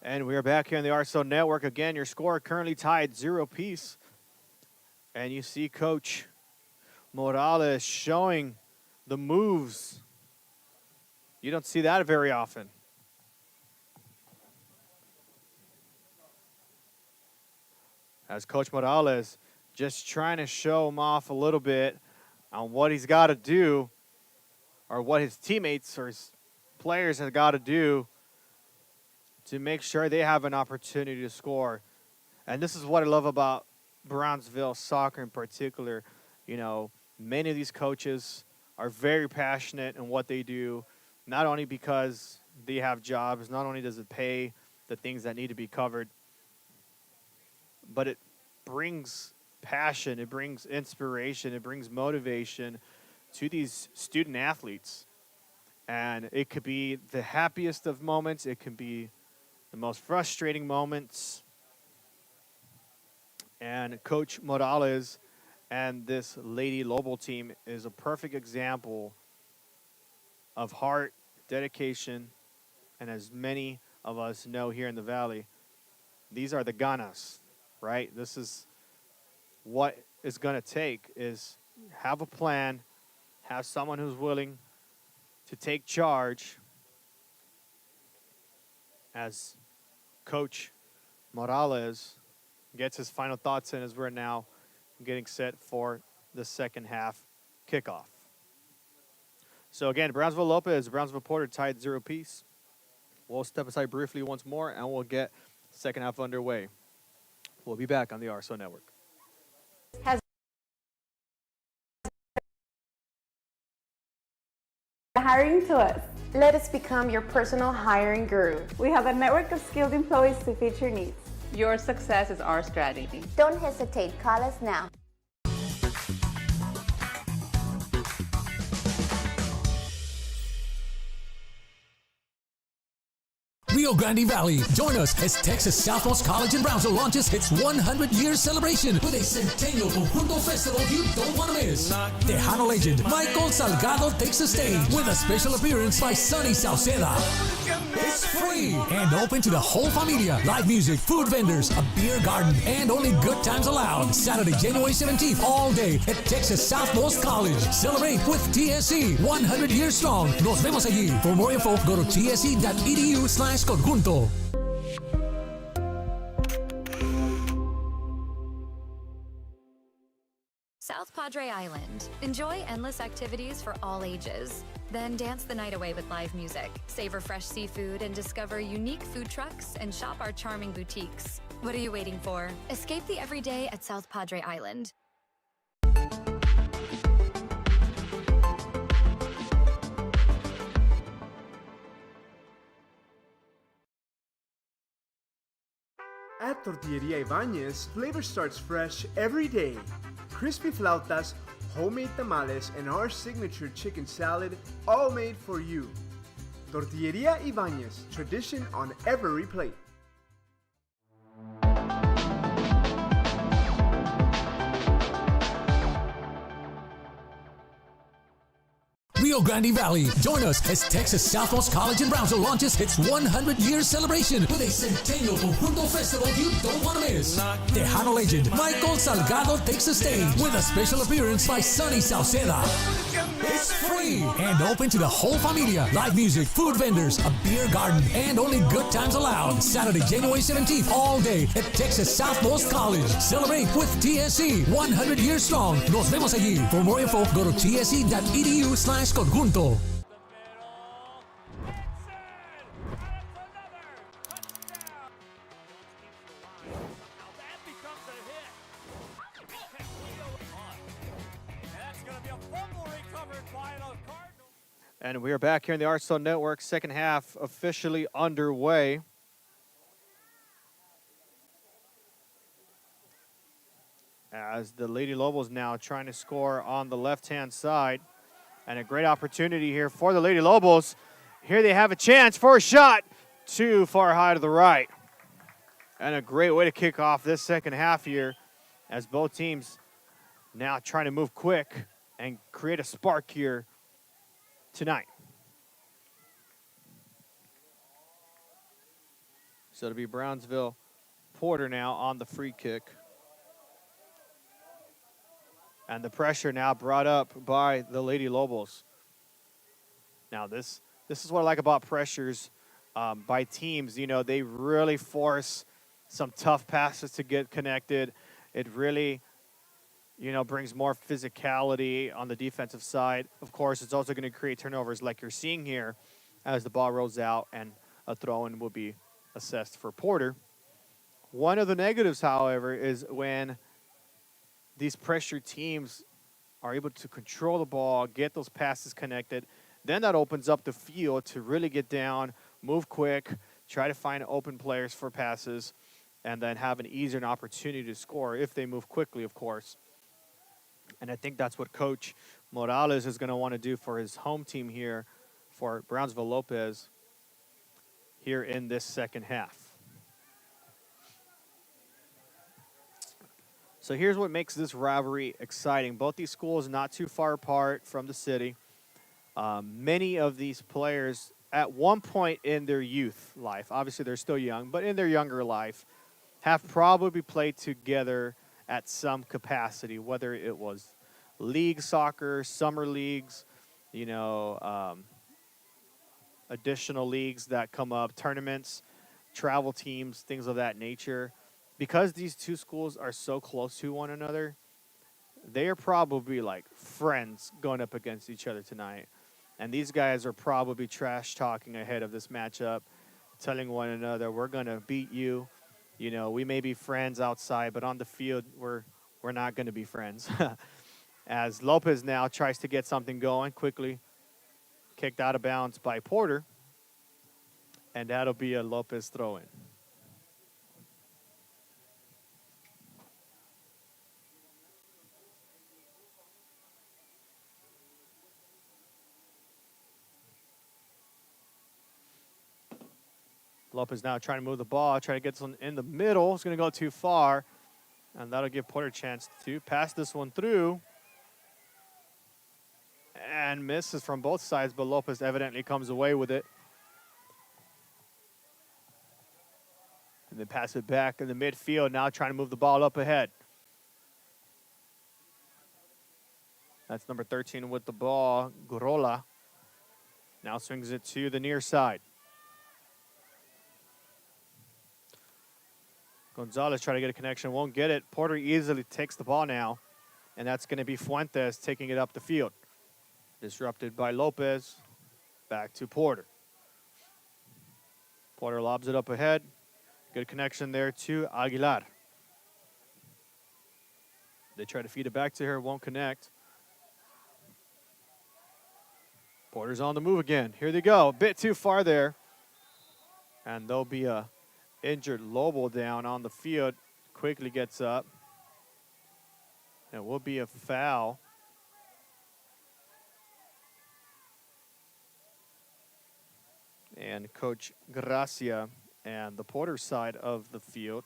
And we are back here on the RSO Network. Again, your score currently tied 0 apiece. And you see Coach Morales showing the moves. You don't see that very often. As Coach Morales just trying to show him off a little bit on what he's got to do, or what his teammates or his players have got to do to make sure they have an opportunity to score. And this is what I love about Brownsville soccer in particular. You know, many of these coaches are very passionate in what they do, not only because they have jobs, not only does it pay the things that need to be covered, but it brings passion, it brings inspiration, it brings motivation to these student athletes. And it could be the happiest of moments, it can be the most frustrating moments. And Coach Morales and this Lady Lobo team is a perfect example of heart, dedication, and as many of us know here in the Valley, these are the ganas, right? This is what it's going to take is have a plan, have someone who's willing to take charge as Coach Morales gets his final thoughts in as we're now getting set for the second half kickoff. So again, Brownsville Lopez, Brownsville Porter tied 0 apiece. We'll step aside briefly once more and we'll get second half underway. We'll be back on the RSO Network. Hiring to us. Let us become your personal hiring guru. We have a network of skilled employees to fit your needs. Your success is our strategy. Don't hesitate. Call us now. Rio Grande Valley. Join us as Texas Southmost College in Brownsville launches its 100-year celebration with a Centennial Conjunto Festival you don't want to miss. Tejano legend Michael Salgado takes the stage with a special appearance by Sonny Sauceda. It's free and open to the whole familia. Live music, food vendors, a beer garden, and only good times allowed. Saturday, January 17th, all day at Texas Southmost College. Celebrate with TSC, 100 years strong. Nos vemos allí. For more info, go to tsc.edu/conjunto. South Padre Island. Enjoy endless activities for all ages. Then dance the night away with live music, savor fresh seafood, and discover unique food trucks and shop our charming boutiques. What are you waiting for? Escape the everyday at South Padre Island. At Tortilleria Ibanez, flavor starts fresh every day. Crispy flautas, homemade tamales, and our signature chicken salad, all made for you. Tortilleria Ibanez, tradition on every plate. Rio Grande Valley. Join us as Texas Southmost College in Brownsville launches its 100-year celebration with a Centennial Conjunto Festival you don't want to miss. Tejano legend Michael Salgado takes the stage with a special appearance by Sonny Sauceda. It's free and open to the whole familia. Live music, food vendors, a beer garden, and only good times allowed. Saturday, January 17th, all day at Texas Southmost College. Celebrate with TSC, 100 years strong. Nos vemos allí. For more info, go to tsc.edu/conjunto. And we are back here in the RSO Network. Second half officially underway. As the Lady Lobos now trying to score on the left-hand side. And a great opportunity here for the Lady Lobos. Here they have a chance for a shot. Too far high to the right. And a great way to kick off this second half here as both teams now trying to move quick and create a spark here tonight. So it'll be Brownsville Porter now on the free kick. And the pressure now brought up by the Lady Lobos. Now this is what I like about pressures by teams. You know, they really force some tough passes to get connected. It really, you know, brings more physicality on the defensive side. Of course, it's also going to create turnovers like you're seeing here as the ball rolls out and a throw-in will be assessed for Porter. One of the negatives, however, is when these pressure teams are able to control the ball, get those passes connected, then that opens up the field to really get down, move quick, try to find open players for passes, and then have an easier opportunity to score if they move quickly, of course. And I think that's what Coach Morales is going to want to do for his home team here for Brownsville Lopez here in this second half. So here's what makes this rivalry exciting. Both these schools not too far apart from the city. Many of these players at one point in their youth life, obviously they're still young, but in their younger life, have probably played together at some capacity, whether it was league soccer, summer leagues, additional leagues that come up, tournaments, travel teams, things of that nature. Because these two schools are so close to one another, they are probably like friends going up against each other tonight. And these guys are probably trash talking ahead of this matchup, telling one another, we're going to beat you. We may be friends outside, but on the field, we're not going to be friends. As Lopez now tries to get something going quickly, kicked out of bounds by Porter. And that'll be a Lopez throw-in. Lopez now trying to move the ball, trying to get this one in the middle. It's going to go too far, and that'll give Porter a chance to pass this one through. And misses from both sides, but Lopez evidently comes away with it. And then pass it back in the midfield, now trying to move the ball up ahead. That's number 13 with the ball, Gorola. Now swings it to the near side. Gonzalez trying to get a connection, won't get it. Porter easily takes the ball now, and that's going to be Fuentes taking it up the field. Disrupted by Lopez. Back to Porter. Porter lobs it up ahead. Good connection there to Aguilar. They try to feed it back to her, won't connect. Porter's on the move again. Here they go. A bit too far there. And there'll be a injured Lobo down on the field. Quickly gets up. It will be a foul. And Coach Gracia and the Porter side of the field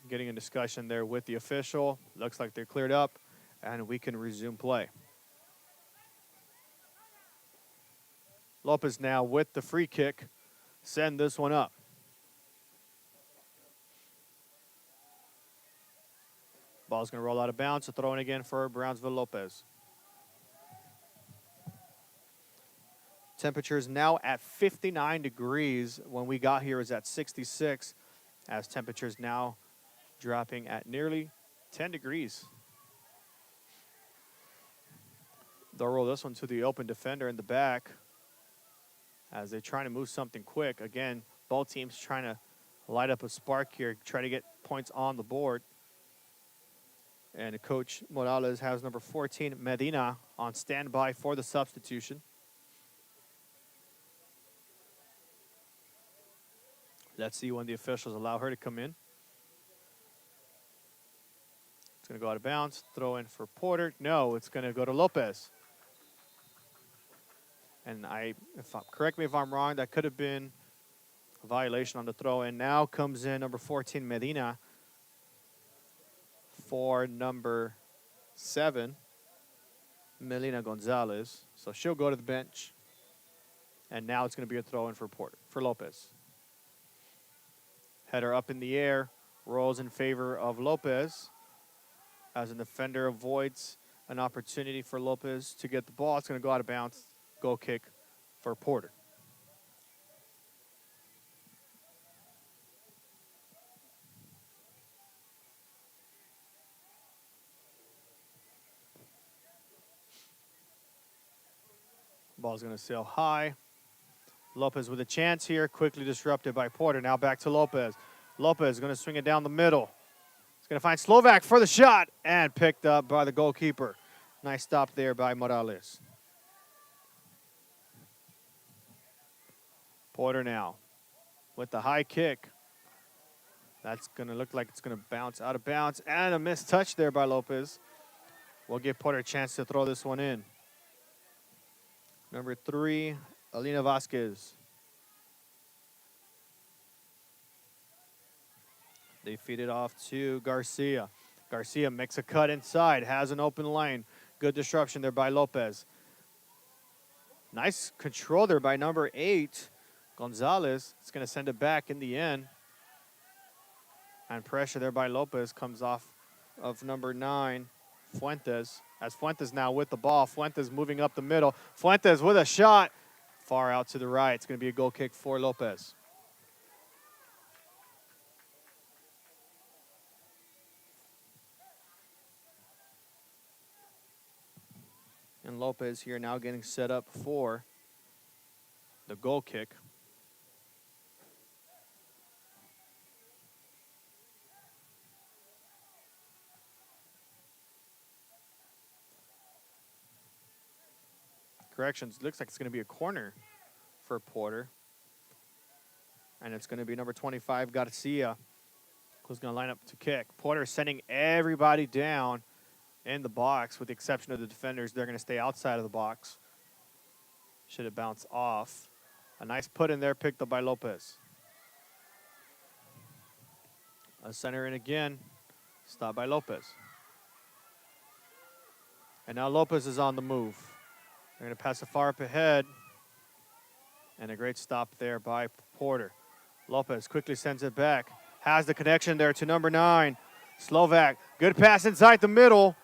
getting a discussion there with the official. Looks like they're cleared up, and we can resume play. Lopez now with the free kick. Send this one up. Ball's going to roll out of bounds, so throw in again for Brownsville Lopez. Temperatures now at 59 degrees. When we got here, it was at 66, as temperatures now dropping at nearly 10 degrees. They'll roll this one to the open defender in the back as they're trying to move something quick. Again, both teams trying to light up a spark here, try to get points on the board. And Coach Morales has number 14, Medina, on standby for the substitution. Let's see when the officials allow her to come in. It's going to go out of bounds. Throw in for Porter. No, it's going to go to Lopez. And correct me if I'm wrong, that could have been a violation on the throw. And now comes in number 14, Medina, for number 7, Melina Gonzalez. So she'll go to the bench. And now it's going to be a throw in for Lopez. Header up in the air, rolls in favor of Lopez as an defender avoids an opportunity for Lopez to get the ball. It's going to go out of bounds. Goal kick for Porter. Ball's going to sail high. Lopez with a chance here, quickly disrupted by Porter. Now back to Lopez. Lopez going to swing it down the middle. He's going to find Slovak for the shot, and picked up by the goalkeeper. Nice stop there by Morales. Porter now with the high kick. That's going to look like it's going to bounce out of bounds, and a missed touch there by Lopez. We'll give Porter a chance to throw this one in. Number 3, Alina Vasquez. They feed it off to Garcia. Garcia makes a cut inside, has an open lane. Good disruption there by Lopez. Nice control there by number 8, Gonzalez. It's going to send it back in the end. And pressure there by Lopez comes off of number 9, Fuentes. As Fuentes now with the ball. Fuentes moving up the middle. Fuentes with a shot. Far out to the right. It's going to be a goal kick for Lopez. And Lopez here now getting set up for the goal kick. Corrections, looks like it's going to be a corner for Porter. And it's going to be number 25, Garcia, who's going to line up to kick. Porter sending everybody down in the box, with the exception of the defenders. They're going to stay outside of the box. Should have bounced off. A nice put in there, picked up by Lopez. A center in again, stopped by Lopez. And now Lopez is on the move. They're going to pass it far up ahead. And a great stop there by Porter. Lopez quickly sends it back. Has the connection there to number 9, Slovak. Good pass inside the middle.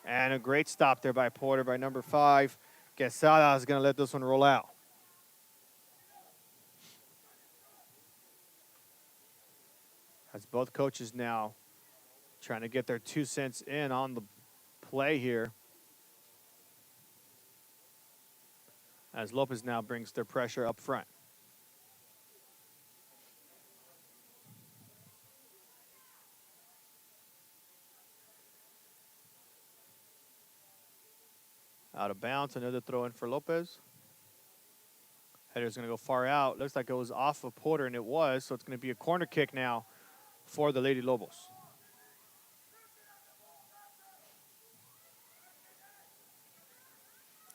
And a great stop there by Porter by number 5. Quesada is going to let this one roll out. As both coaches now trying to get their 2 cents in on the play here. As Lopez now brings their pressure up front. Out of bounds, another throw in for Lopez. Header's going to go far out. Looks like it was off of Porter, and it was, so it's going to be a corner kick now for the Lady Lobos.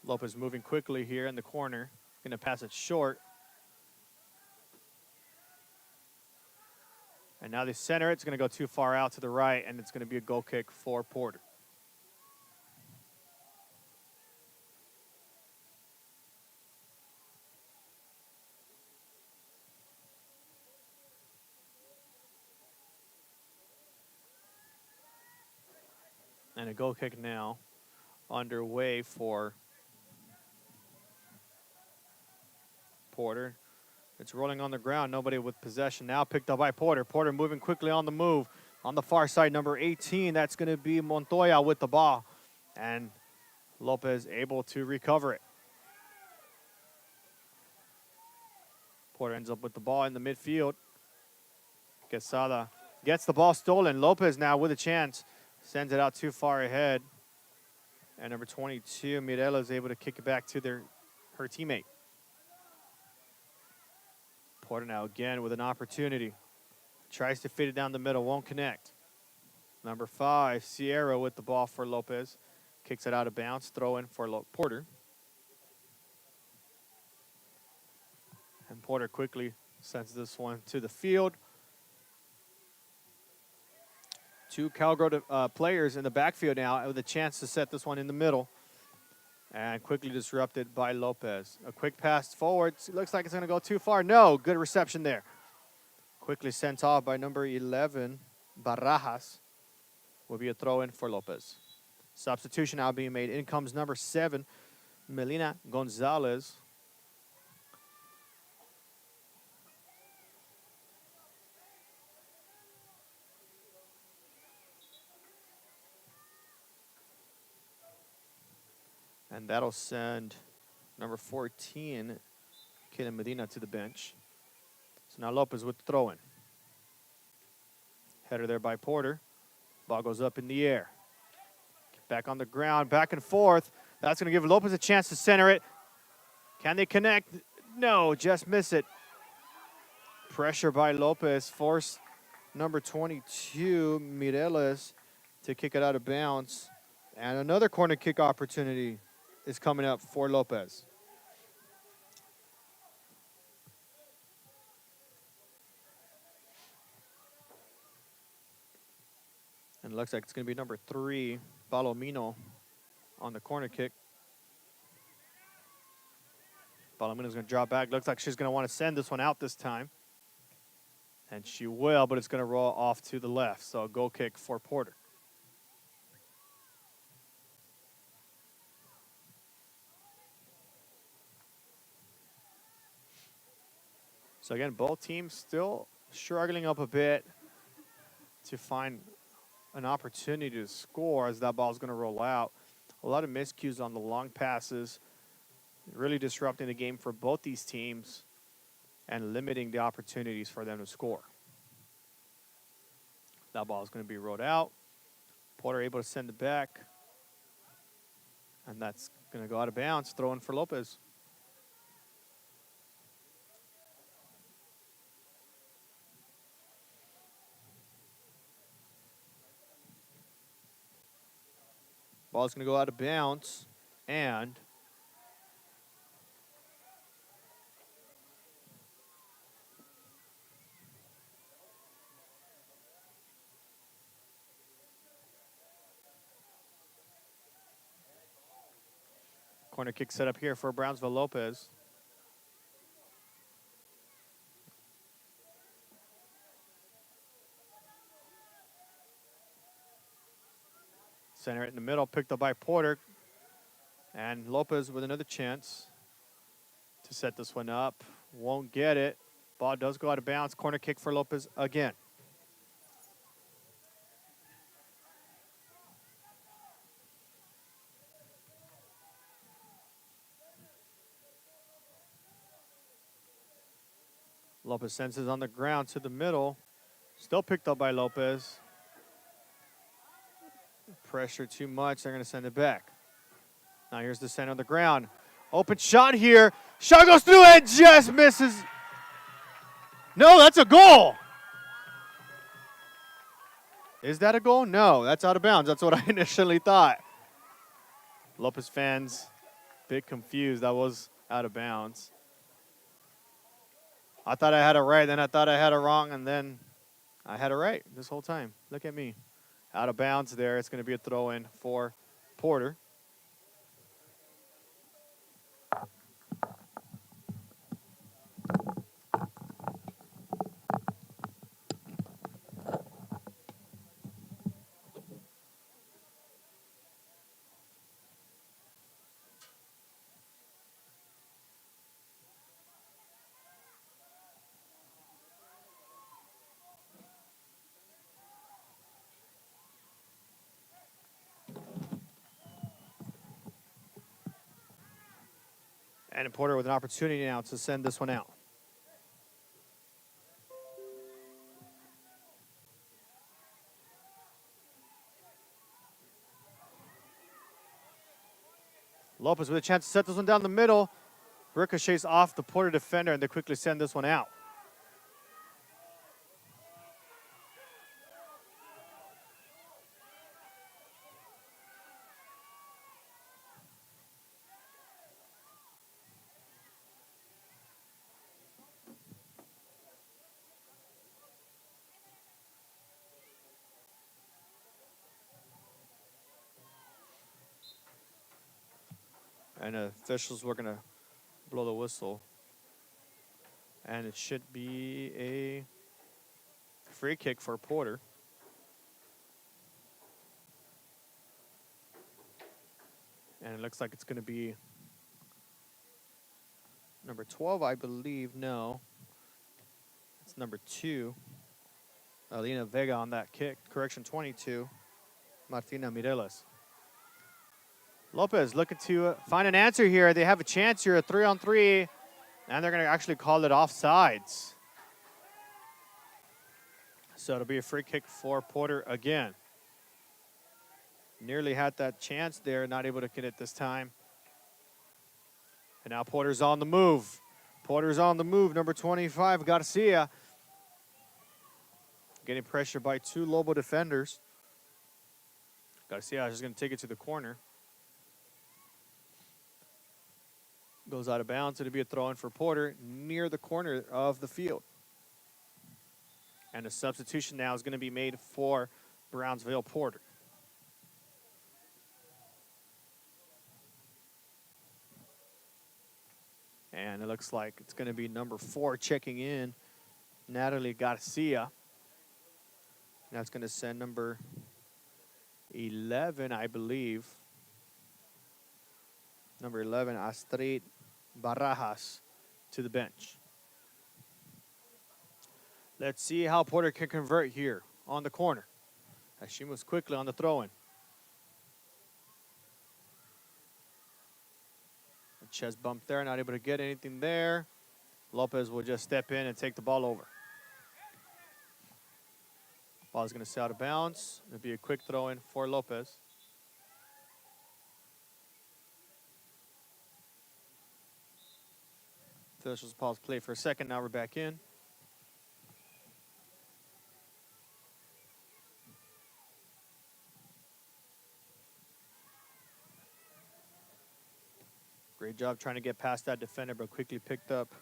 Lopez moving quickly here in the corner. Going to pass it short. And now they center it. It's going to go too far out to the right, and it's going to be a goal kick for Porter. And a goal kick now underway for Porter. It's rolling on the ground. Nobody with possession now. Picked up by Porter. Porter moving quickly on the move. On the far side, number 18. That's going to be Montoya with the ball. And Lopez able to recover it. Porter ends up with the ball in the midfield. Quesada gets the ball stolen. Lopez now with a chance. Sends it out too far ahead. And number 22, Mirella, is able to kick it back to her teammate. Porter now again with an opportunity. Tries to fit it down the middle, won't connect. Number 5, Sierra with the ball for Lopez. Kicks it out of bounds, throw in for Porter. And Porter quickly sends this one to the field. 2 Cowgirl players in the backfield now with a chance to set this one in the middle. And quickly disrupted by Lopez. A quick pass forward. Looks like it's going to go too far. No, good reception there. Quickly sent off by number 11, Barajas. Will be a throw in for Lopez. Substitution now being made. In comes number 7, Melina Gonzalez. And that'll send number 14, Kaden Medina, to the bench. So now Lopez with the throw-in. Header there by Porter. Ball goes up in the air. Back on the ground, back and forth. That's going to give Lopez a chance to center it. Can they connect? No, just miss it. Pressure by Lopez forced number 22, Mireles, to kick it out of bounds. And another corner kick opportunity is coming up for Lopez. it looks like it's going to be number 3, Palomino, on the corner kick. Palomino's going to drop back. Looks like she's going to want to send this one out this time. And she will, but it's going to roll off to the left. So a goal kick for Porter. So again, both teams still struggling up a bit to find an opportunity to score as that ball is going to roll out. A lot of miscues on the long passes, really disrupting the game for both these teams and limiting the opportunities for them to score. That ball is going to be rolled out. Porter able to send it back. And that's going to go out of bounds, throw in for Lopez. Ball's going to go out of bounds, and corner kick set up here for Brownsville Lopez. Center it in the middle, picked up by Porter. And Lopez with another chance to set this one up. Won't get it. Ball does go out of bounds. Corner kick for Lopez again. Lopez sends it on the ground to the middle. Still picked up by Lopez. Pressure too much. They're going to send it back. Now here's the center on the ground. Open shot here. Shot goes through and just misses. No, that's a goal. Is that a goal? No, that's out of bounds. That's what I initially thought. Lopez fans, a bit confused. That was out of bounds. I thought I had it right, then I thought I had it wrong, and then I had it right this whole time. Look at me. Out of bounds there. It's going to be a throw-in for Porter. And Porter with an opportunity now to send this one out. Lopez with a chance to set this one down the middle. Ricochets off the Porter defender, and they quickly send this one out. And officials were going to blow the whistle. And it should be a free kick for Porter. And it looks like it's going to be number 12, I believe. No. It's number 2. Alina Vega on that kick. Correction, 22. Martina Mireles. Lopez looking to find an answer here. They have a chance here, a 3-on-3, and they're going to actually call it offsides. So it'll be a free kick for Porter again. Nearly had that chance there, not able to get it this time. And now Porter's on the move. Porter's on the move, number 25, Garcia. Getting pressure by 2 Lobo defenders. Garcia is just going to take it to the corner. Goes out of bounds. It'll be a throw-in for Porter near the corner of the field. And a substitution now is going to be made for Brownsville Porter. And it looks like it's going to be number 4 checking in, Natalie Garcia. That's going to send number 11, I believe. Number 11, Astrid Barajas, to the bench. Let's see how Porter can convert here on the corner, as she moves quickly on the throw-in. A chest bump there, not able to get anything there. Lopez will just step in and take the ball over. Ball is going to stay out of bounds. It'll be a quick throw-in for Lopez. Officials pause play for a second. Now we're back in. Great job trying to get past that defender, but quickly picked up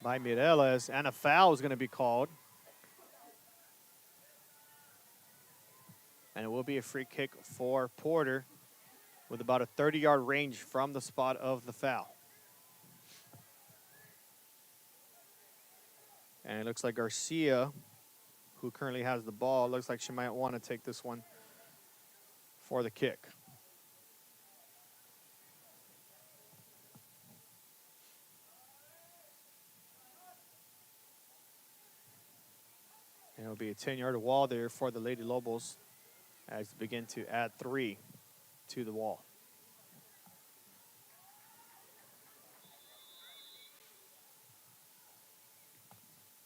by Mireles. And a foul is going to be called. And it will be a free kick for Porter with about a 30-yard range from the spot of the foul. And it looks like Garcia, who currently has the ball, looks like she might want to take this one for the kick. And it'll be a 10-yard wall there for the Lady Lobos as they begin to add 3 to the wall.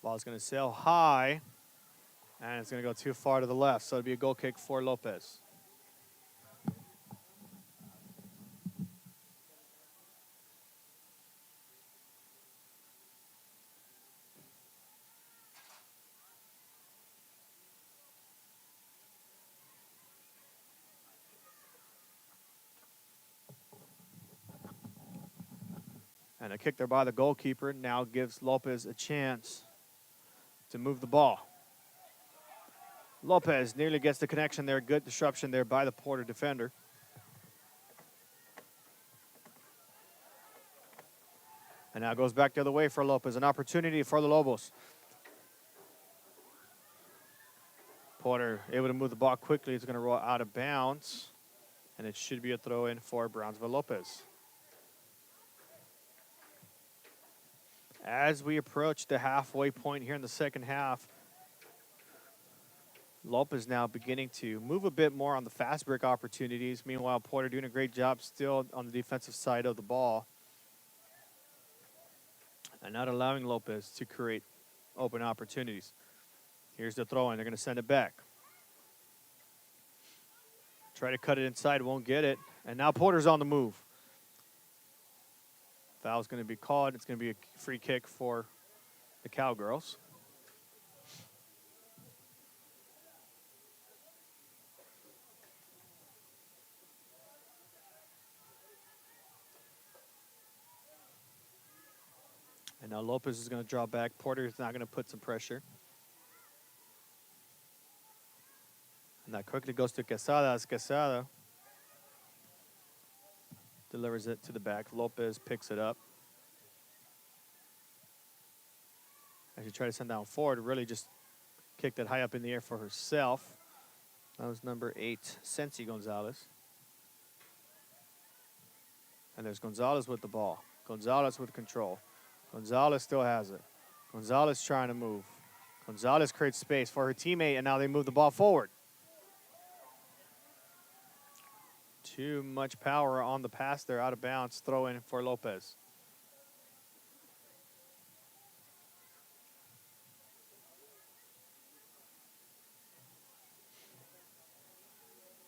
Ball's going to sail high, and it's going to go too far to the left, so it'll be a goal kick for Lopez. And a kick there by the goalkeeper now gives Lopez a chance to move the ball. Lopez nearly gets the connection there. Good disruption there by the Porter defender. And now goes back the other way for Lopez. An opportunity for the Lobos. Porter able to move the ball quickly. It's going to roll out of bounds. And it should be a throw-in for Brownsville Lopez. As we approach the halfway point here in the second half, Lopez now beginning to move a bit more on the fast break opportunities. Meanwhile, Porter doing a great job still on the defensive side of the ball. And not allowing Lopez to create open opportunities. Here's the throw-in. They're going to send it back. Try to cut it inside, won't get it. And now Porter's on the move. Foul's going to be called. It's going to be a free kick for the Cowgirls. And now Lopez is going to draw back. Porter is now going to put some pressure. And that quickly goes to Quesada. As Quesada delivers it to the back. Lopez picks it up. As she tried to send down forward, really just kicked it high up in the air for herself. That was number 8, Sensi Gonzalez. And there's Gonzalez with the ball. Gonzalez with control. Gonzalez still has it. Gonzalez trying to move. Gonzalez creates space for her teammate, and now they move the ball forward. Too much power on the pass there, out of bounds. Throw in for Lopez.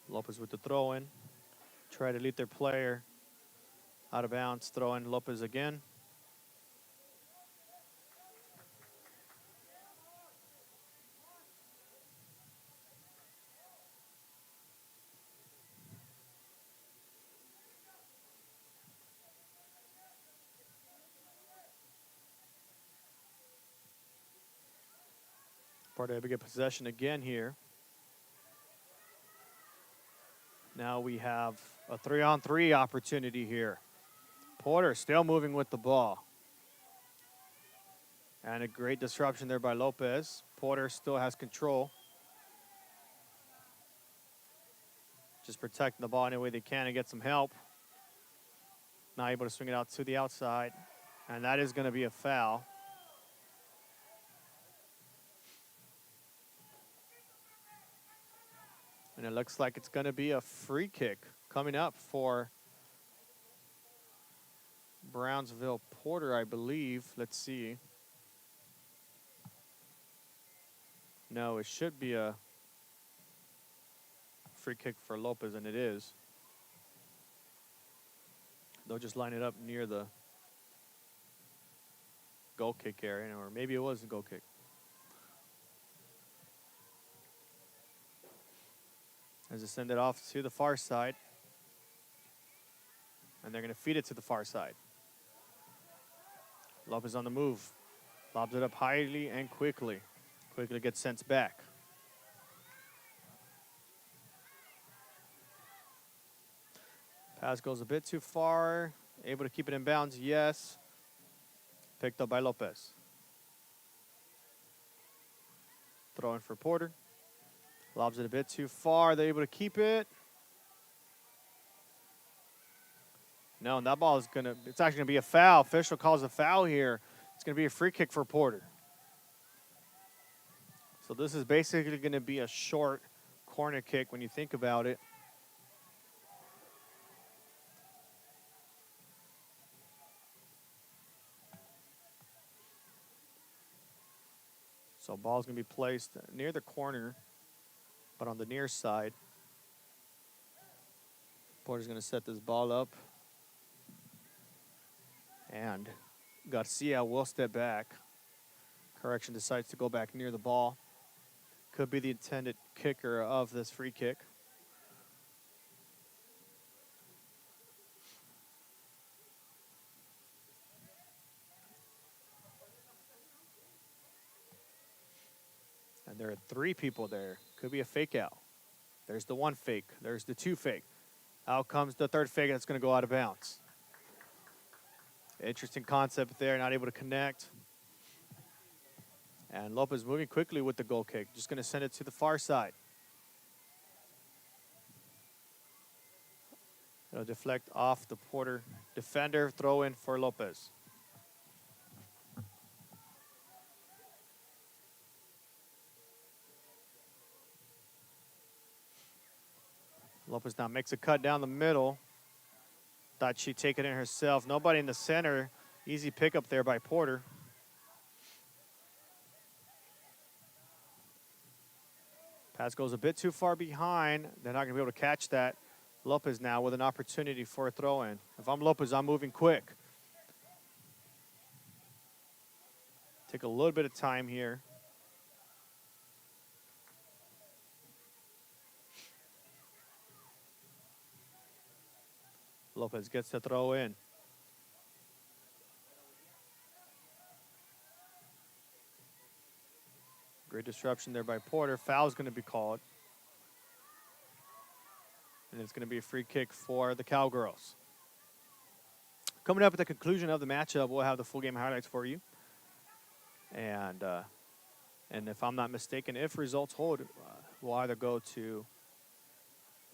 Lopez with the throw in. Try to lead their player. Out of bounds. Throw in Lopez again. Porter able to get possession again here. Now we have a 3-on-3 opportunity here. Porter still moving with the ball. And a great disruption there by Lopez. Porter still has control. Just protecting the ball any way they can and get some help. Now able to swing it out to the outside. And that is going to be a foul. And it looks like it's going to be a free kick coming up for Brownsville Porter, I believe. Let's see. No, it should be a free kick for Lopez, and it is. They'll just line it up near the goal kick area, or maybe it was a goal kick. As they send it off to the far side. And they're going to feed it to the far side. Lopez on the move. Lobs it up highly and quickly. Quickly gets sent back. Pass goes a bit too far. Able to keep it in bounds, yes. Picked up by Lopez. Throw in for Porter. Lobs it a bit too far. They're able to keep it. No, and that ball is it's actually going to be a foul. Official calls a foul here. It's going to be a free kick for Porter. So this is basically going to be a short corner kick when you think about it. So ball's going to be placed near the corner, but on the near side. Porter's going to set this ball up. And Garcia will step back. Correction decides to go back near the ball. Could be the intended kicker of this free kick. And there are 3 people there. Could be a fake out. There's the 1 fake. There's the 2 fake. Out comes the 3rd fake that's going to go out of bounds. Interesting concept there, not able to connect. And Lopez moving quickly with the goal kick. Just going to send it to the far side. It'll deflect off the Porter defender. Throw in for Lopez. Lopez now makes a cut down the middle. Thought she'd take it in herself. Nobody in the center. Easy pickup there by Porter. Pass goes a bit too far behind. They're not going to be able to catch that. Lopez now with an opportunity for a throw-in. If I'm Lopez, I'm moving quick. Take a little bit of time here. Lopez gets the throw in. Great disruption there by Porter. Foul's going to be called. And it's going to be a free kick for the Cowgirls. Coming up at the conclusion of the matchup, we'll have the full game highlights for you. And if I'm not mistaken, if results hold, we'll either go to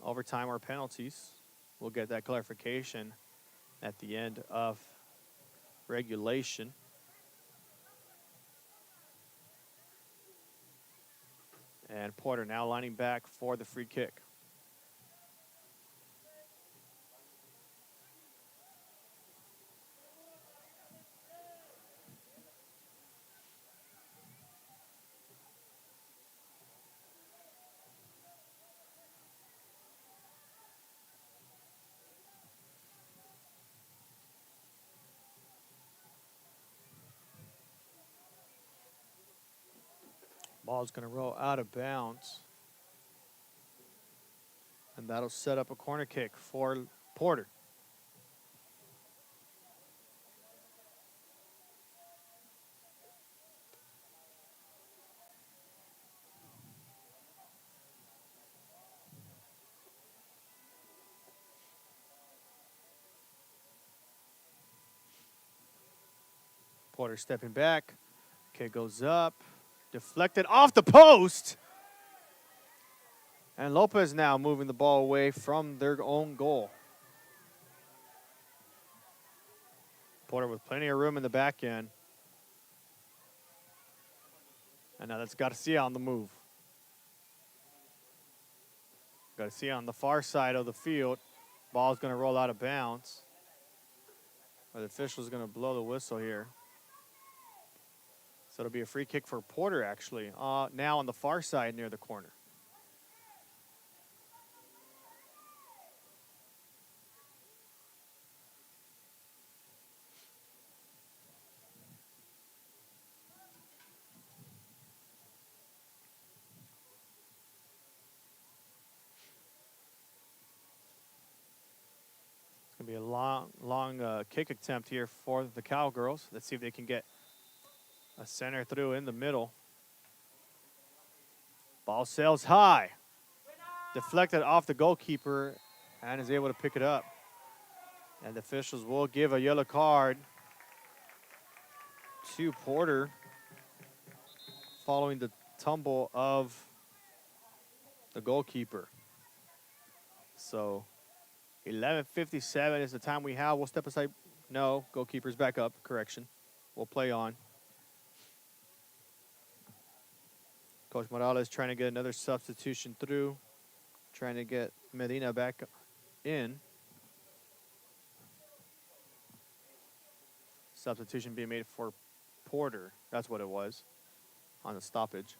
overtime or penalties. We'll get that clarification at the end of regulation. And Porter now lining back for the free kick. Ball's going to roll out of bounds. And that'll set up a corner kick for Porter. Porter stepping back. Kick goes up. Deflected off the post. And Lopez now moving the ball away from their own goal. Porter with plenty of room in the back end. And now that's Garcia on the move. Garcia on the far side of the field. Ball's going to roll out of bounds. Or the official's going to blow the whistle here. So it'll be a free kick for Porter, actually. Now on the far side near the corner. It's going to be a long kick attempt here for the Cowgirls. Let's see if they can get a center through in the middle. Ball sails high. Deflected off the goalkeeper and is able to pick it up. And the officials will give a yellow card to Porter following the tumble of the goalkeeper. So 11:57 is the time we have. We'll step aside. No, goalkeeper's back up. Correction. We'll play on. Coach Morales trying to get another substitution through. Trying to get Medina back in. Substitution being made for Porter. That's what it was on the stoppage.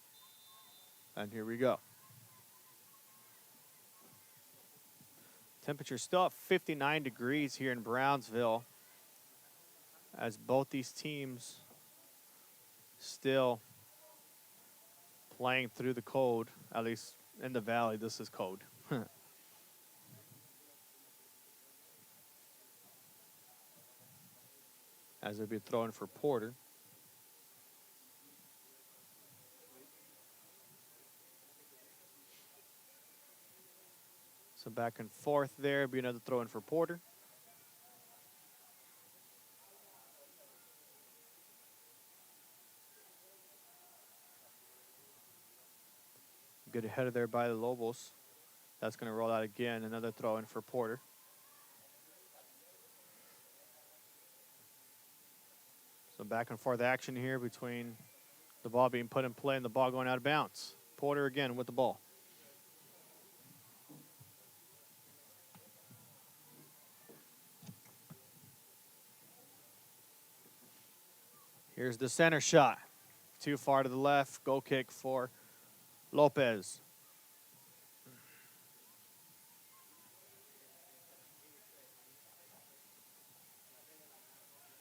And here we go. Temperature still at 59 degrees here in Brownsville, as both these teams still playing through the cold. At least in the valley, this is cold. As it'll be thrown for Porter. So back and forth there, be another throw in for Porter. Good header there by the Lobos. That's going to roll out again, another throw in for Porter. So back and forth action here between the ball being put in play and the ball going out of bounds. Porter again with the ball. Here's the center shot. Too far to the left. Goal kick for Lopez.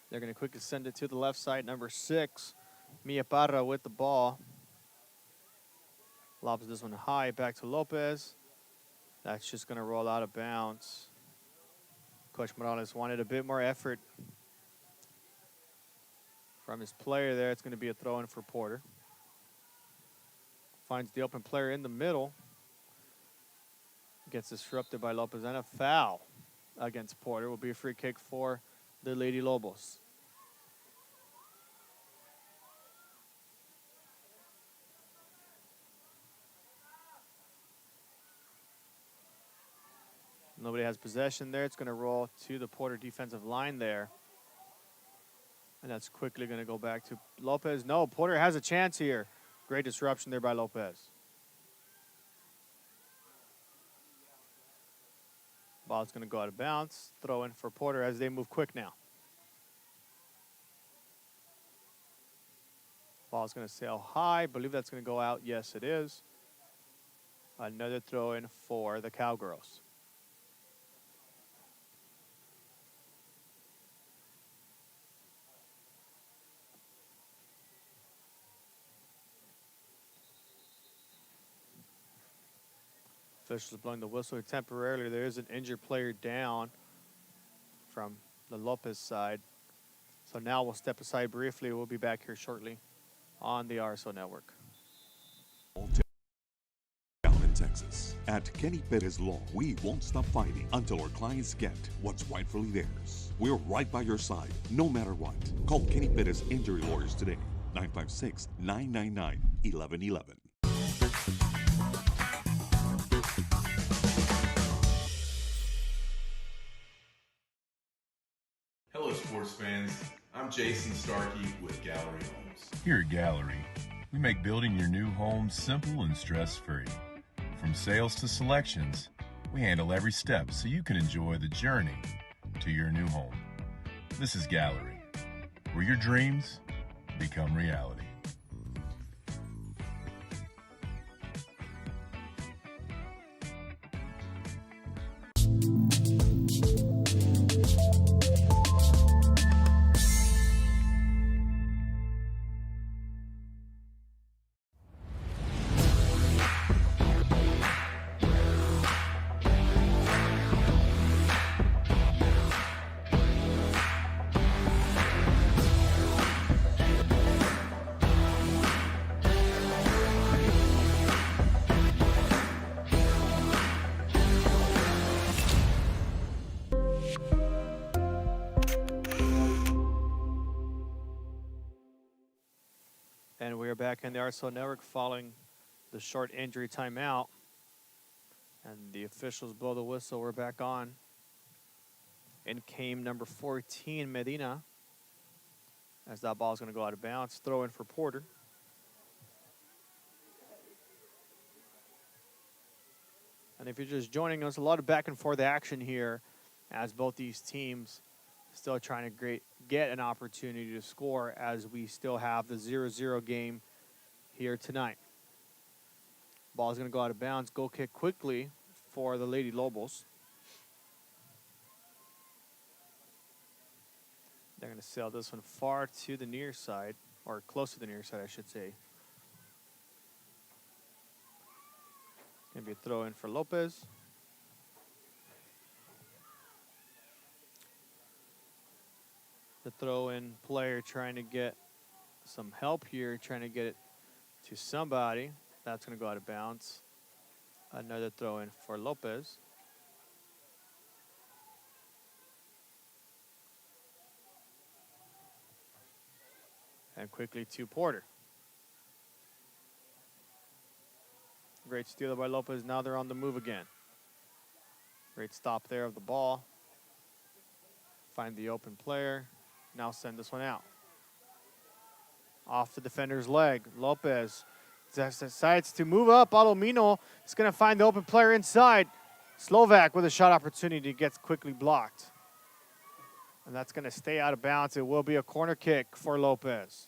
They're going to quickly send it to the left side. Number 6, Mia Parra with the ball. Lobs this one high back to Lopez. That's just going to roll out of bounds. Coach Morales wanted a bit more effort from his player there. It's going to be a throw-in for Porter. Finds the open player in the middle. Gets disrupted by Lopez, and a foul against Porter. Will be a free kick for the Lady Lobos. Nobody has possession there. It's going to roll to the Porter defensive line there. And that's quickly going to go back to Lopez. No, Porter has a chance here. Great disruption there by Lopez. Ball's going to go out of bounds. Throw in for Porter as they move quick now. Ball's going to sail high. Believe that's going to go out. Yes, it is. Another throw in for the Cowgirls. Officials blowing the whistle temporarily. There is an injured player down from the Lopez side. So now we'll step aside briefly. We'll be back here shortly on the RSO Network. Down in Texas. At Kenny Perez Law, we won't stop fighting until our clients get what's rightfully theirs. We're right by your side, no matter what. Call Kenny Perez Injury Lawyers today, 956-999-1111. Hello, sports fans. I'm Jason Starkey with Gallery Homes. Here at Gallery, we make building your new home simple and stress-free. From sales to selections, we handle every step so you can enjoy the journey to your new home. This is Gallery, where your dreams become reality. And we are back in the RSL Network following the short injury timeout. And the officials blow the whistle. We're back on. In came number 14, Medina. As that ball is going to go out of bounds. Throw in for Porter. And if you're just joining us, a lot of back and forth action here as both these teams still trying to get an opportunity to score as we still have the 0-0 game here tonight. Ball is going to go out of bounds. Goal kick quickly for the Lady Lobos. They're going to sail this one far to the near side, or close to the near side, I should say. Going to be a throw in for Lopez. The throw-in player trying to get some help here, trying to get it to somebody. That's going to go out of bounds. Another throw-in for Lopez. And quickly to Porter. Great steal by Lopez. Now they're on the move again. Great stop there of the ball. Find the open player. Now send this one out. Off the defender's leg. Lopez decides to move up. Palomino is going to find the open player inside. Slovak with a shot opportunity gets quickly blocked. And that's going to stay out of bounds. It will be a corner kick for Lopez.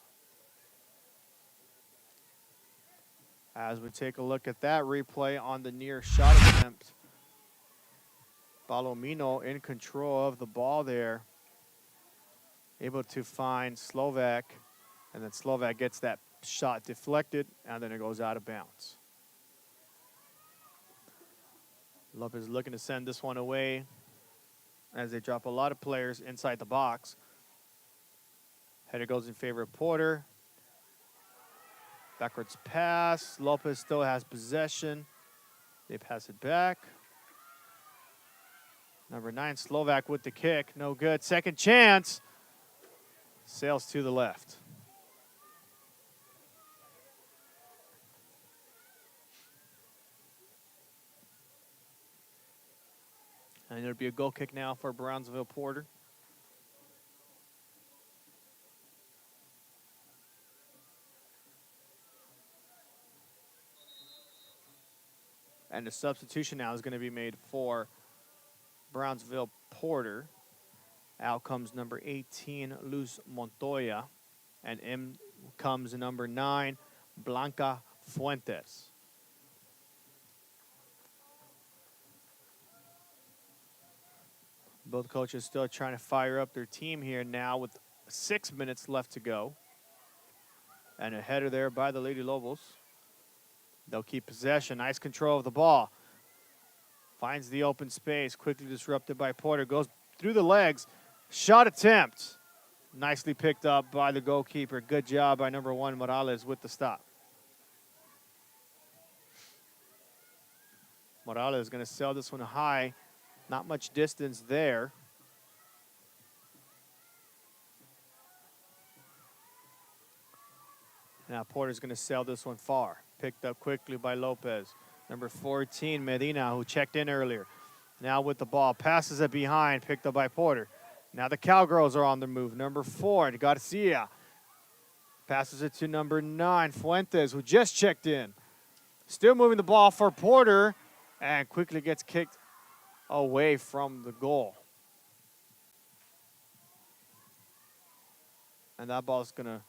As we take a look at that replay on the near shot attempt. Palomino in control of the ball there. Able to find Slovak. And then Slovak gets that shot deflected, and then it goes out of bounds. Lopez looking to send this one away as they drop a lot of players inside the box. Header goes in favor of Porter. Backwards pass. Lopez still has possession. They pass it back. Number 9, Slovak with the kick. No good. Second chance. Sails to the left. And it'll be a goal kick now for Brownsville Porter. And a substitution now is going to be made for Brownsville Porter. Out comes number 18, Luz Montoya. And in comes number 9, Blanca Fuentes. Both coaches still trying to fire up their team here now with 6 minutes left to go. And a header there by the Lady Lobos. They'll keep possession. Nice control of the ball. Finds the open space. Quickly disrupted by Porter. Goes through the legs. Shot attempt. Nicely picked up by the goalkeeper. Good job by number 1, Morales, with the stop. Morales is going to sail this one high. Not much distance there. Now Porter's going to sail this one far. Picked up quickly by Lopez. Number 14, Medina, who checked in earlier. Now with the ball, passes it behind, picked up by Porter. Now the Cowgirls are on the move. Number 4, Garcia. Passes it to number 9, Fuentes, who just checked in. Still moving the ball for Porter, and quickly gets kicked away from the goal. And that ball's going to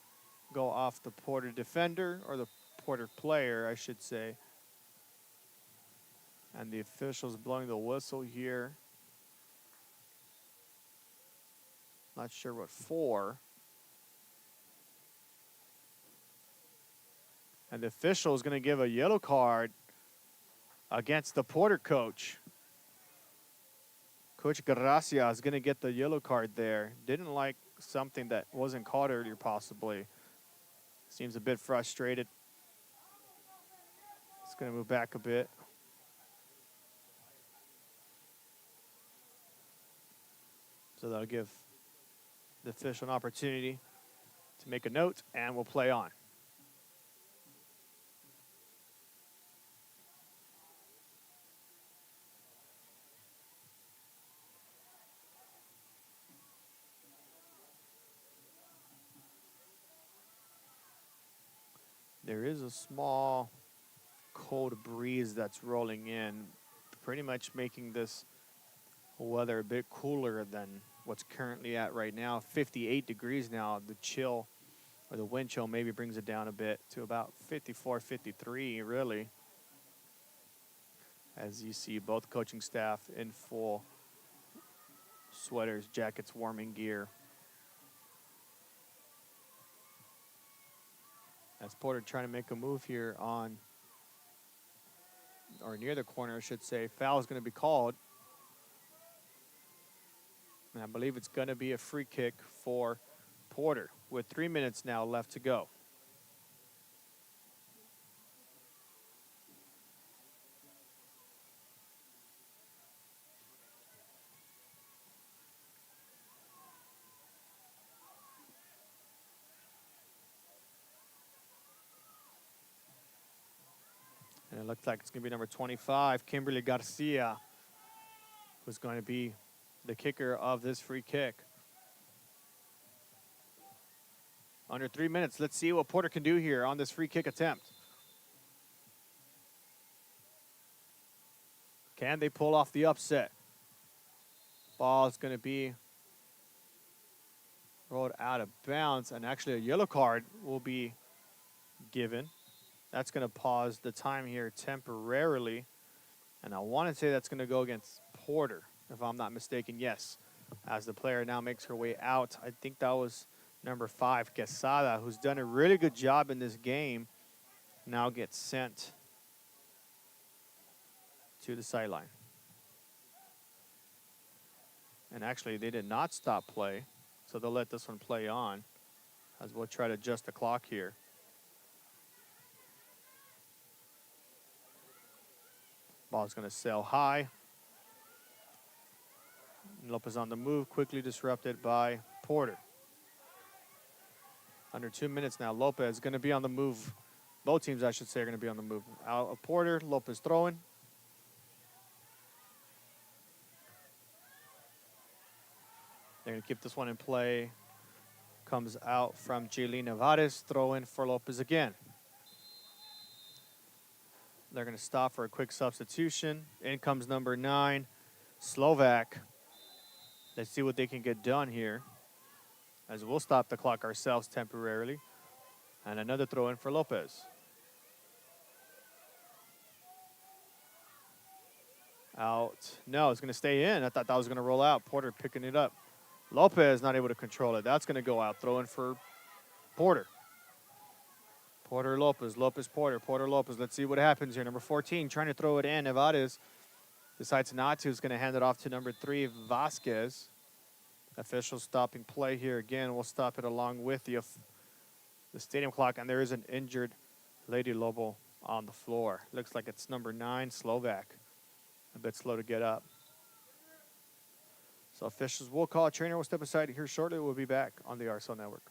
go off the Porter defender, or the Porter player, I should say. And the officials blowing the whistle here. Not sure what for. And the official is going to give a yellow card against the Porter coach. Coach Garcia is going to get the yellow card there. Didn't like something that wasn't caught earlier, possibly. Seems a bit frustrated. It's going to move back a bit. So that'll give the official an opportunity to make a note, and we'll play on. There is a small cold breeze that's rolling in, pretty much making this weather a bit cooler than what's currently at right now. 58 degrees now. The chill, or the wind chill, maybe brings it down a bit to about 54, 53, really. As you see both coaching staff in full sweaters, jackets, warming gear. As Porter trying to make a move here on, or near the corner, I should say. Foul is going to be called. And I believe it's going to be a free kick for Porter with 3 minutes now left to go. And it looks like it's going to be number 25, Kimberly Garcia, who's going to be the kicker of this free kick. Under 3 minutes. Let's see what Porter can do here on this free kick attempt. Can they pull off the upset? Ball is going to be rolled out of bounds, and actually a yellow card will be given. That's going to pause the time here temporarily. And I want to say that's going to go against Porter, if I'm not mistaken. Yes, as the player now makes her way out. I think that was number 5, Quesada, who's done a really good job in this game, now gets sent to the sideline. And actually, they did not stop play, so they'll let this one play on as we'll try to adjust the clock here. Ball's going to sail high. Lopez on the move, quickly disrupted by Porter. Under 2 minutes now, Lopez going to be on the move. Both teams, I should say, are going to be on the move. Out of Porter, Lopez throwing. They're going to keep this one in play. Comes out from Jaylene Nevares, throw in for Lopez again. They're going to stop for a quick substitution. In comes number 9, Slovak. Let's see what they can get done here, as we'll stop the clock ourselves temporarily. And another throw in for Lopez. Out. No, it's going to stay in. I thought that was going to roll out. Porter picking it up. Lopez not able to control it. That's going to go out. Throw in for Porter. Porter, Lopez, Lopez, Porter, Porter, Lopez. Let's see what happens here. Number 14 trying to throw it in. Nevares decides not to. Is going to hand it off to number 3, Vasquez. Official stopping play here again. We'll stop it along with the stadium clock. And there is an injured Lady Lobo on the floor. Looks like it's number 9, Slovak. A bit slow to get up. So officials will call a trainer. We'll step aside here shortly. We'll be back on the RSL Network.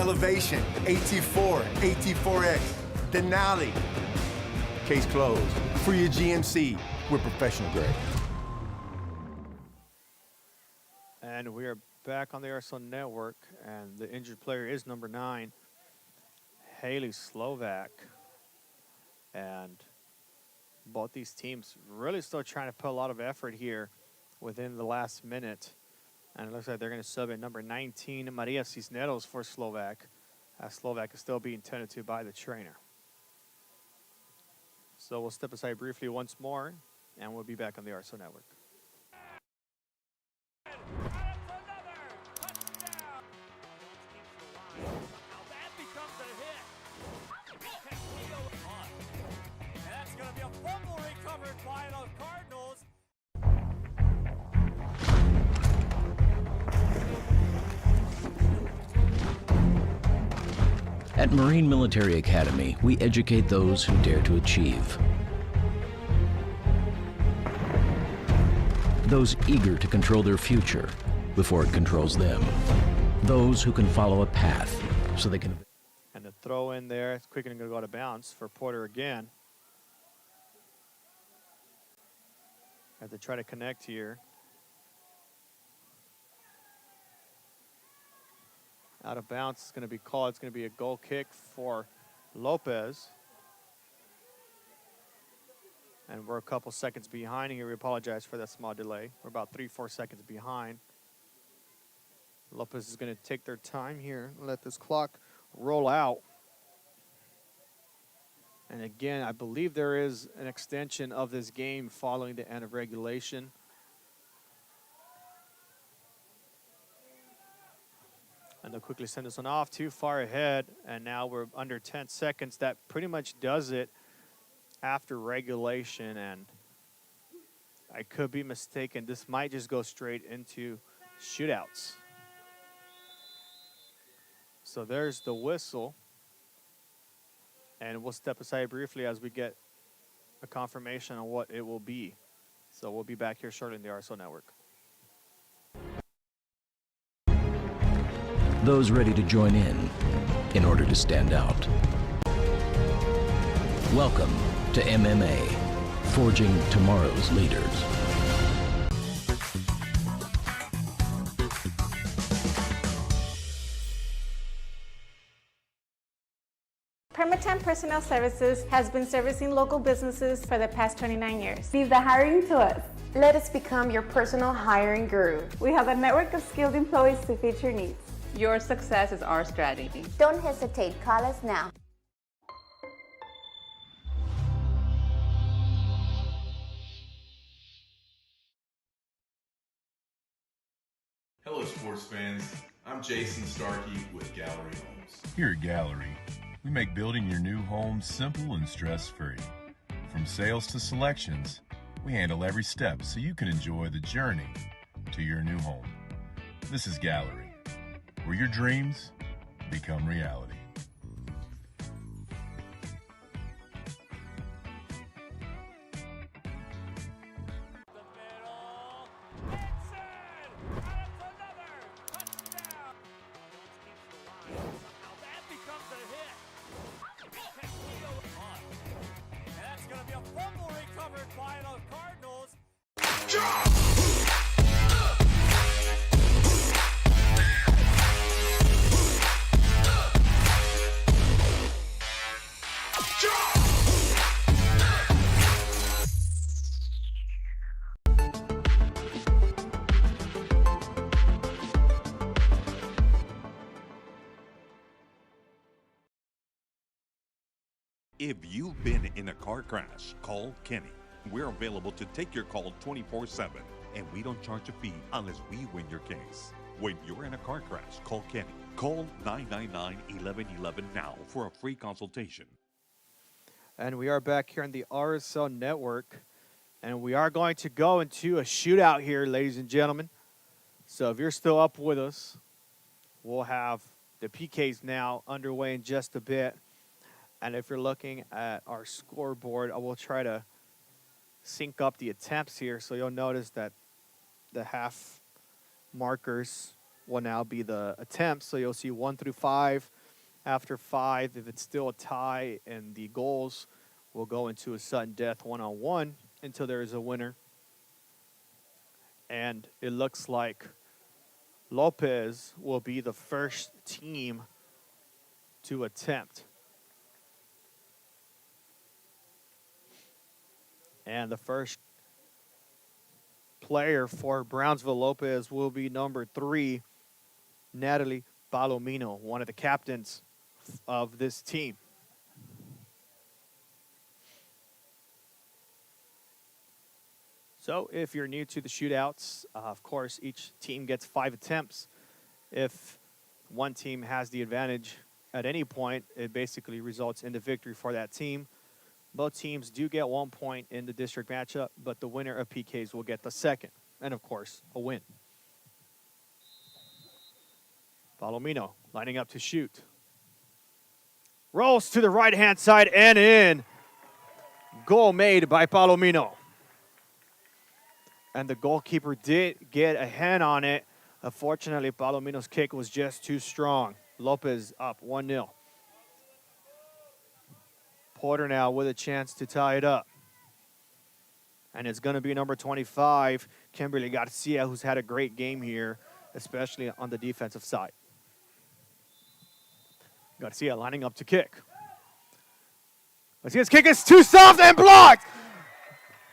Elevation, AT4, AT4X, Denali. Case closed. For your GMC, we're professional grade. And we are back on the RSL Network, and the injured player is number 9, Haley Slovak. And both these teams really still trying to put a lot of effort here within the last minute. And it looks like they're going to sub in number 19, Maria Cisneros, for Slovak, as Slovak is still being tended to by the trainer. So we'll step aside briefly once more, and we'll be back on the RSL Network. That's going to be a fumble recovered by the Cardinals. At Marine Military Academy, we educate those who dare to achieve. Those eager to control their future before it controls them. Those who can follow a path so they can... And the throw in there, it's quick and going to go out of bounds for Porter again. Have to try to connect here. Out of bounds, it's going to be called. It's going to be a goal kick for Lopez. And we're a couple seconds behind here. We apologize for that small delay. We're about 3-4 seconds behind. Lopez is going to take their time here and let this clock roll out. And again, I believe there is an extension of this game following the end of regulation. And they'll quickly send this one off too far ahead. And now we're under 10 seconds. That pretty much does it after regulation. And I could be mistaken. This might just go straight into shootouts. So there's the whistle. And we'll step aside briefly as we get a confirmation on what it will be. So we'll be back here shortly in the RSL Network. Those ready to join in order to stand out. Welcome to MMA, forging tomorrow's leaders. Permatemp Personnel Services has been servicing local businesses for the past 29 years. Leave the hiring to us. Let us become your personal hiring guru. We have a network of skilled employees to fit your needs. Your success is our strategy. Don't hesitate, call us now. Hello, sports fans. I'm Jason Starkey with Gallery Homes. Here at Gallery, we make building your new home simple and stress-free. From sales to selections, we handle every step so you can enjoy the journey to your new home. This is Gallery, where your dreams become reality. That's going to be a fumble recovered by the Cardinals. If you've been in a car crash, call Kenny. We're available to take your call 24/7, and we don't charge a fee unless we win your case. When you're in a car crash, call Kenny. Call 999-1111 now for a free consultation. And we are back here on the RSL Network, and we are going to go into a shootout here, ladies and gentlemen. So if you're still up with us, we'll have the PKs now underway in just a bit. And if you're looking at our scoreboard, I will try to sync up the attempts here. So you'll notice that the half markers will now be the attempts. So you'll see 1 through 5. After 5, if it's still a tie and the goals will go into a sudden death one-on-one until there is a winner. And it looks like Lopez will be the first team to attempt. And the first player for Brownsville Lopez will be number 3, Natalie Palomino, one of the captains of this team. So if you're new to the shootouts, of course, each team gets 5 attempts. If one team has the advantage at any point, it basically results in the victory for that team. Both teams do get 1 point in the district matchup, but the winner of PKs will get the second, and of course, a win. Palomino lining up to shoot. Rolls to the right-hand side and in. Goal made by Palomino. And the goalkeeper did get a hand on it. Unfortunately, Palomino's kick was just too strong. Lopez up 1-0. Porter now with a chance to tie it up. And it's going to be number 25, Kimberly Garcia, who's had a great game here, especially on the defensive side. Garcia lining up to kick. Garcia's kick is too soft and blocked.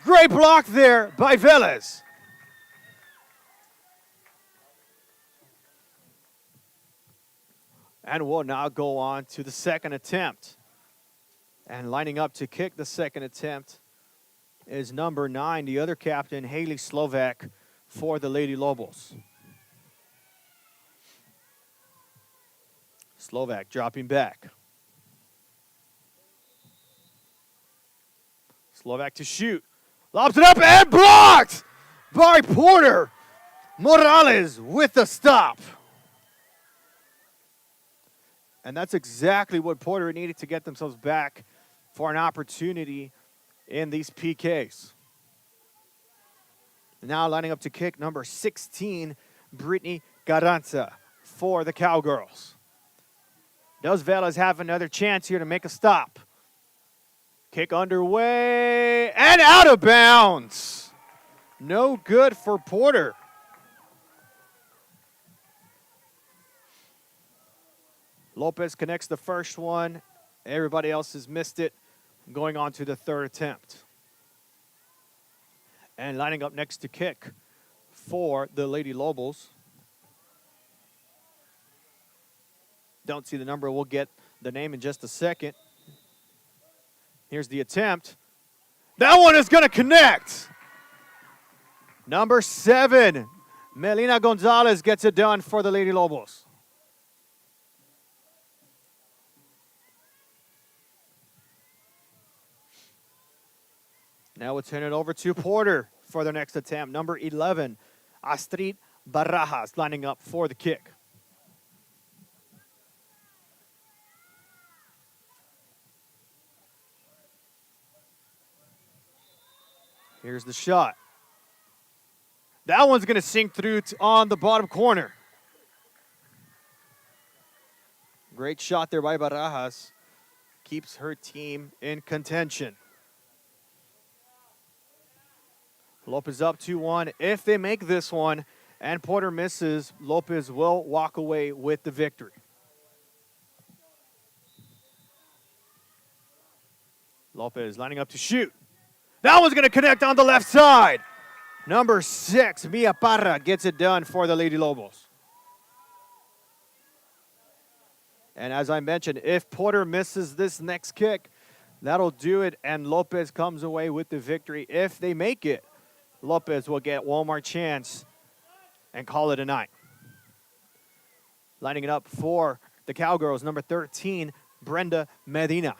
Great block there by Velez. And we'll now go on to the second attempt. And lining up to kick the second attempt is number 9, the other captain, Haley Slovak, for the Lady Lobos. Slovak dropping back. Slovak to shoot. Lobs it up and blocked by Porter. Morales with the stop. And that's exactly what Porter needed to get themselves back for an opportunity in these PKs. Now lining up to kick number 16, Brittany Garanza for the Cowgirls. Does Velez have another chance here to make a stop? Kick underway and out of bounds. No good for Porter. Lopez connects the first one. Everybody else has missed it. Going on to the third attempt. And lining up next to kick for the Lady Lobos. Don't see the number. We'll get the name in just a second. Here's the attempt. That one is going to connect. Number 7, Melina Gonzalez gets it done for the Lady Lobos. Now we'll turn it over to Porter for the next attempt. Number 11, Astrid Barajas lining up for the kick. Here's the shot. That one's going to sink through on the bottom corner. Great shot there by Barajas. Keeps her team in contention. Lopez up 2-1. If they make this one and Porter misses, Lopez will walk away with the victory. Lopez lining up to shoot. That one's going to connect on the left side. Number 6, Mia Parra gets it done for the Lady Lobos. And as I mentioned, if Porter misses this next kick, that'll do it, and Lopez comes away with the victory. If they make it, Lopez will get one more chance and call it a night. Lining it up for the Cowgirls, number 13, Brenda Medina.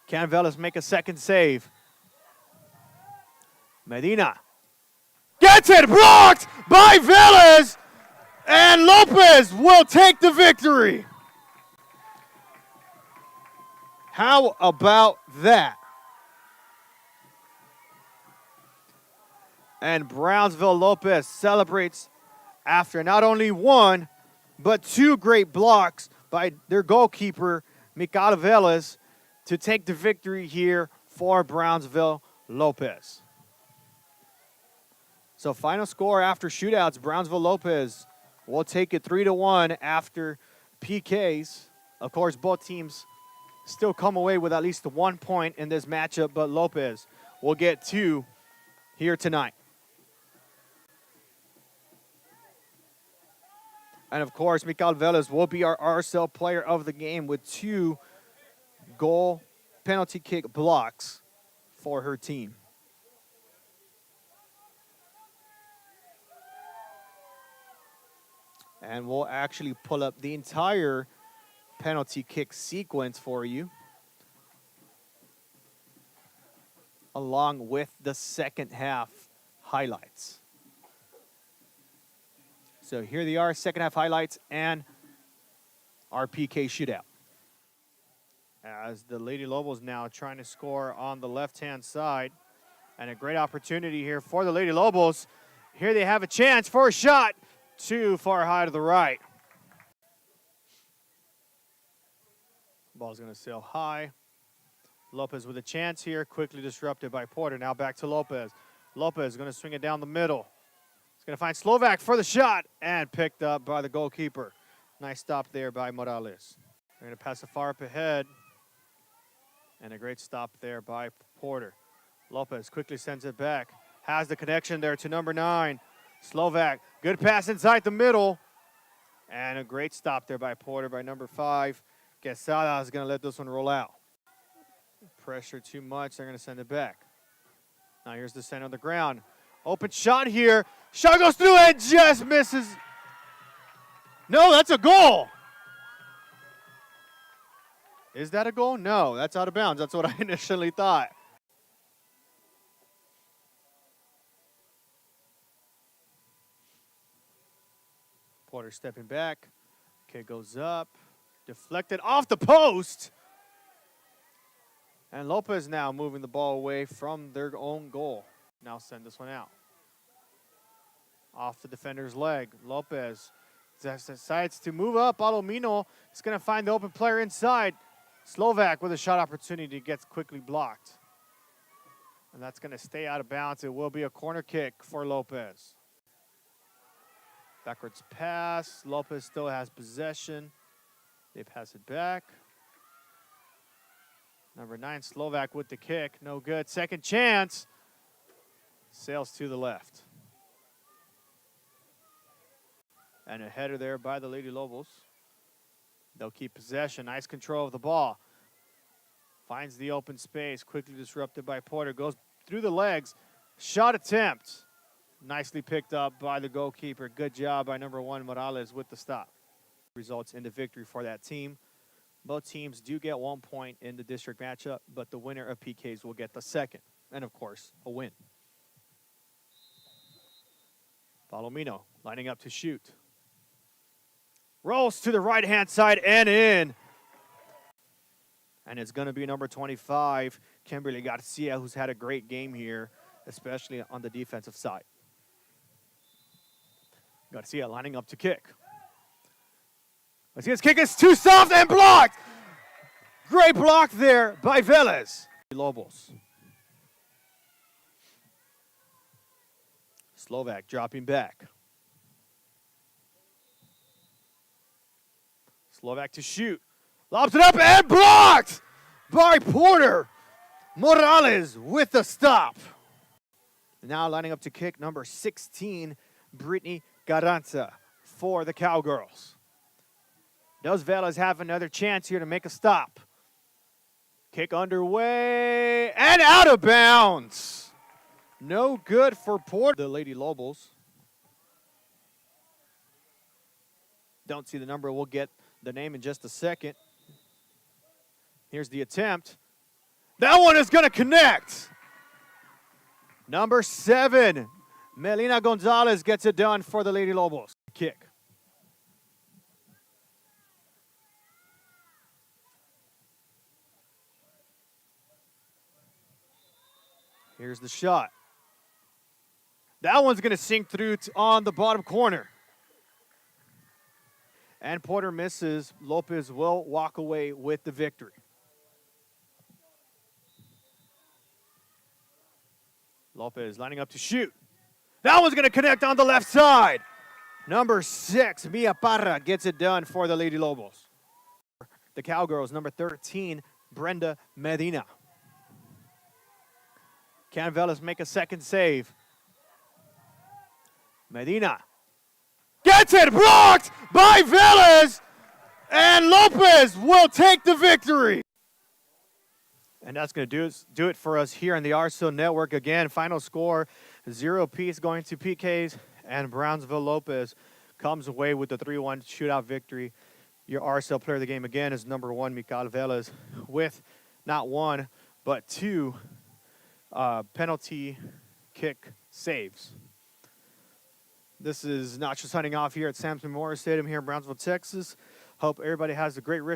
Can Velez make a second save? Medina gets it blocked by Velez, and Lopez will take the victory. How about that? And Brownsville Lopez celebrates after not only one, but two great blocks by their goalkeeper, Mikael Velez, to take the victory here for Brownsville Lopez. So final score after shootouts, Brownsville Lopez will take it 3-1 after PKs. Of course, both teams still come away with at least 1 point in this matchup, but Lopez will get 2 here tonight. And of course, Mikael Velez will be our RSL player of the game with 2 goal penalty kick blocks for her team. And we'll actually pull up the entire penalty kick sequence for you, along with the second half highlights. So here they are, second half highlights and our PK shootout. As the Lady Lobos now trying to score on the left-hand side. And a great opportunity here for the Lady Lobos. Here they have a chance for a shot. Too far high to the right. Ball's going to sail high. Lopez with a chance here, quickly disrupted by Porter. Now back to Lopez. Lopez going to swing it down the middle. He's going to find Slovak for the shot and picked up by the goalkeeper. Nice stop there by Morales. They're going to pass it far up ahead. And a great stop there by Porter. Lopez quickly sends it back. Has the connection there to number 9. Slovak, good pass inside the middle. And a great stop there by Porter by number 5. Quesada is going to let this one roll out. Pressure too much, they're going to send it back. Now here's the center on the ground. Open shot here. Shot goes through and just misses. No, that's a goal. Is that a goal? No, that's out of bounds. That's what I initially thought. Porter stepping back. Kick goes up. Deflected off the post. And Lopez now moving the ball away from their own goal. Now send this one out. Off the defender's leg. Lopez decides to move up. Palomino is going to find the open player inside. Slovak with a shot opportunity gets quickly blocked. And that's going to stay out of bounds. It will be a corner kick for Lopez. Backwards pass. Lopez still has possession. They pass it back. Number 9, Slovak with the kick. No good. Second chance. Sails to the left. And a header there by the Lady Lobos. They'll keep possession. Nice control of the ball. Finds the open space. Quickly disrupted by Porter. Goes through the legs. Shot attempt. Nicely picked up by the goalkeeper. Good job by number 1, Morales, with the stop. Results in the victory for that team. Both teams do get 1 point in the district matchup, but the winner of PKs will get the second. And, of course, a win. Palomino lining up to shoot. Rolls to the right-hand side and in. And it's going to be number 25, Kimberly Garcia, who's had a great game here, especially on the defensive side. Garcia lining up to kick. Garcia's kick is too soft and blocked. Great block there by Velez. Lobos. Slovak dropping back. Slovak to shoot. Lobs it up and blocked by Porter. Morales with the stop. Now lining up to kick, number 16, Brittany Garanza for the Cowgirls. Does Velez have another chance here to make a stop? Kick underway and out of bounds. No good for Porter. The Lady Lobos. Don't see the number. We'll get the name in just a second. Here's the attempt. That one is going to connect. Number 7, Melina Gonzalez gets it done for the Lady Lobos. Kick. Here's the shot. That one's going to sink through on the bottom corner. and Porter misses. Lopez will walk away with the victory. Lopez lining up to shoot. That one's going to connect on the left side. Number 6, Mia Parra gets it done for the Lady Lobos. The Cowgirls, number 13, Brenda Medina. Can Velas make a second save? Medina gets it, blocked by Velas, and Lopez will take the victory. And that's going to do it for us here on the RSO Network. Again, final score, 0-piece going to PKs, and Brownsville Lopez comes away with the 3-1 shootout victory. Your RSL player of the game again is number 1, Mical Velas, with not 1, but 2 penalty kick saves. This is Nacho signing off here at Sam's Memorial Stadium here in Brownsville, Texas. Hope everybody has a great rest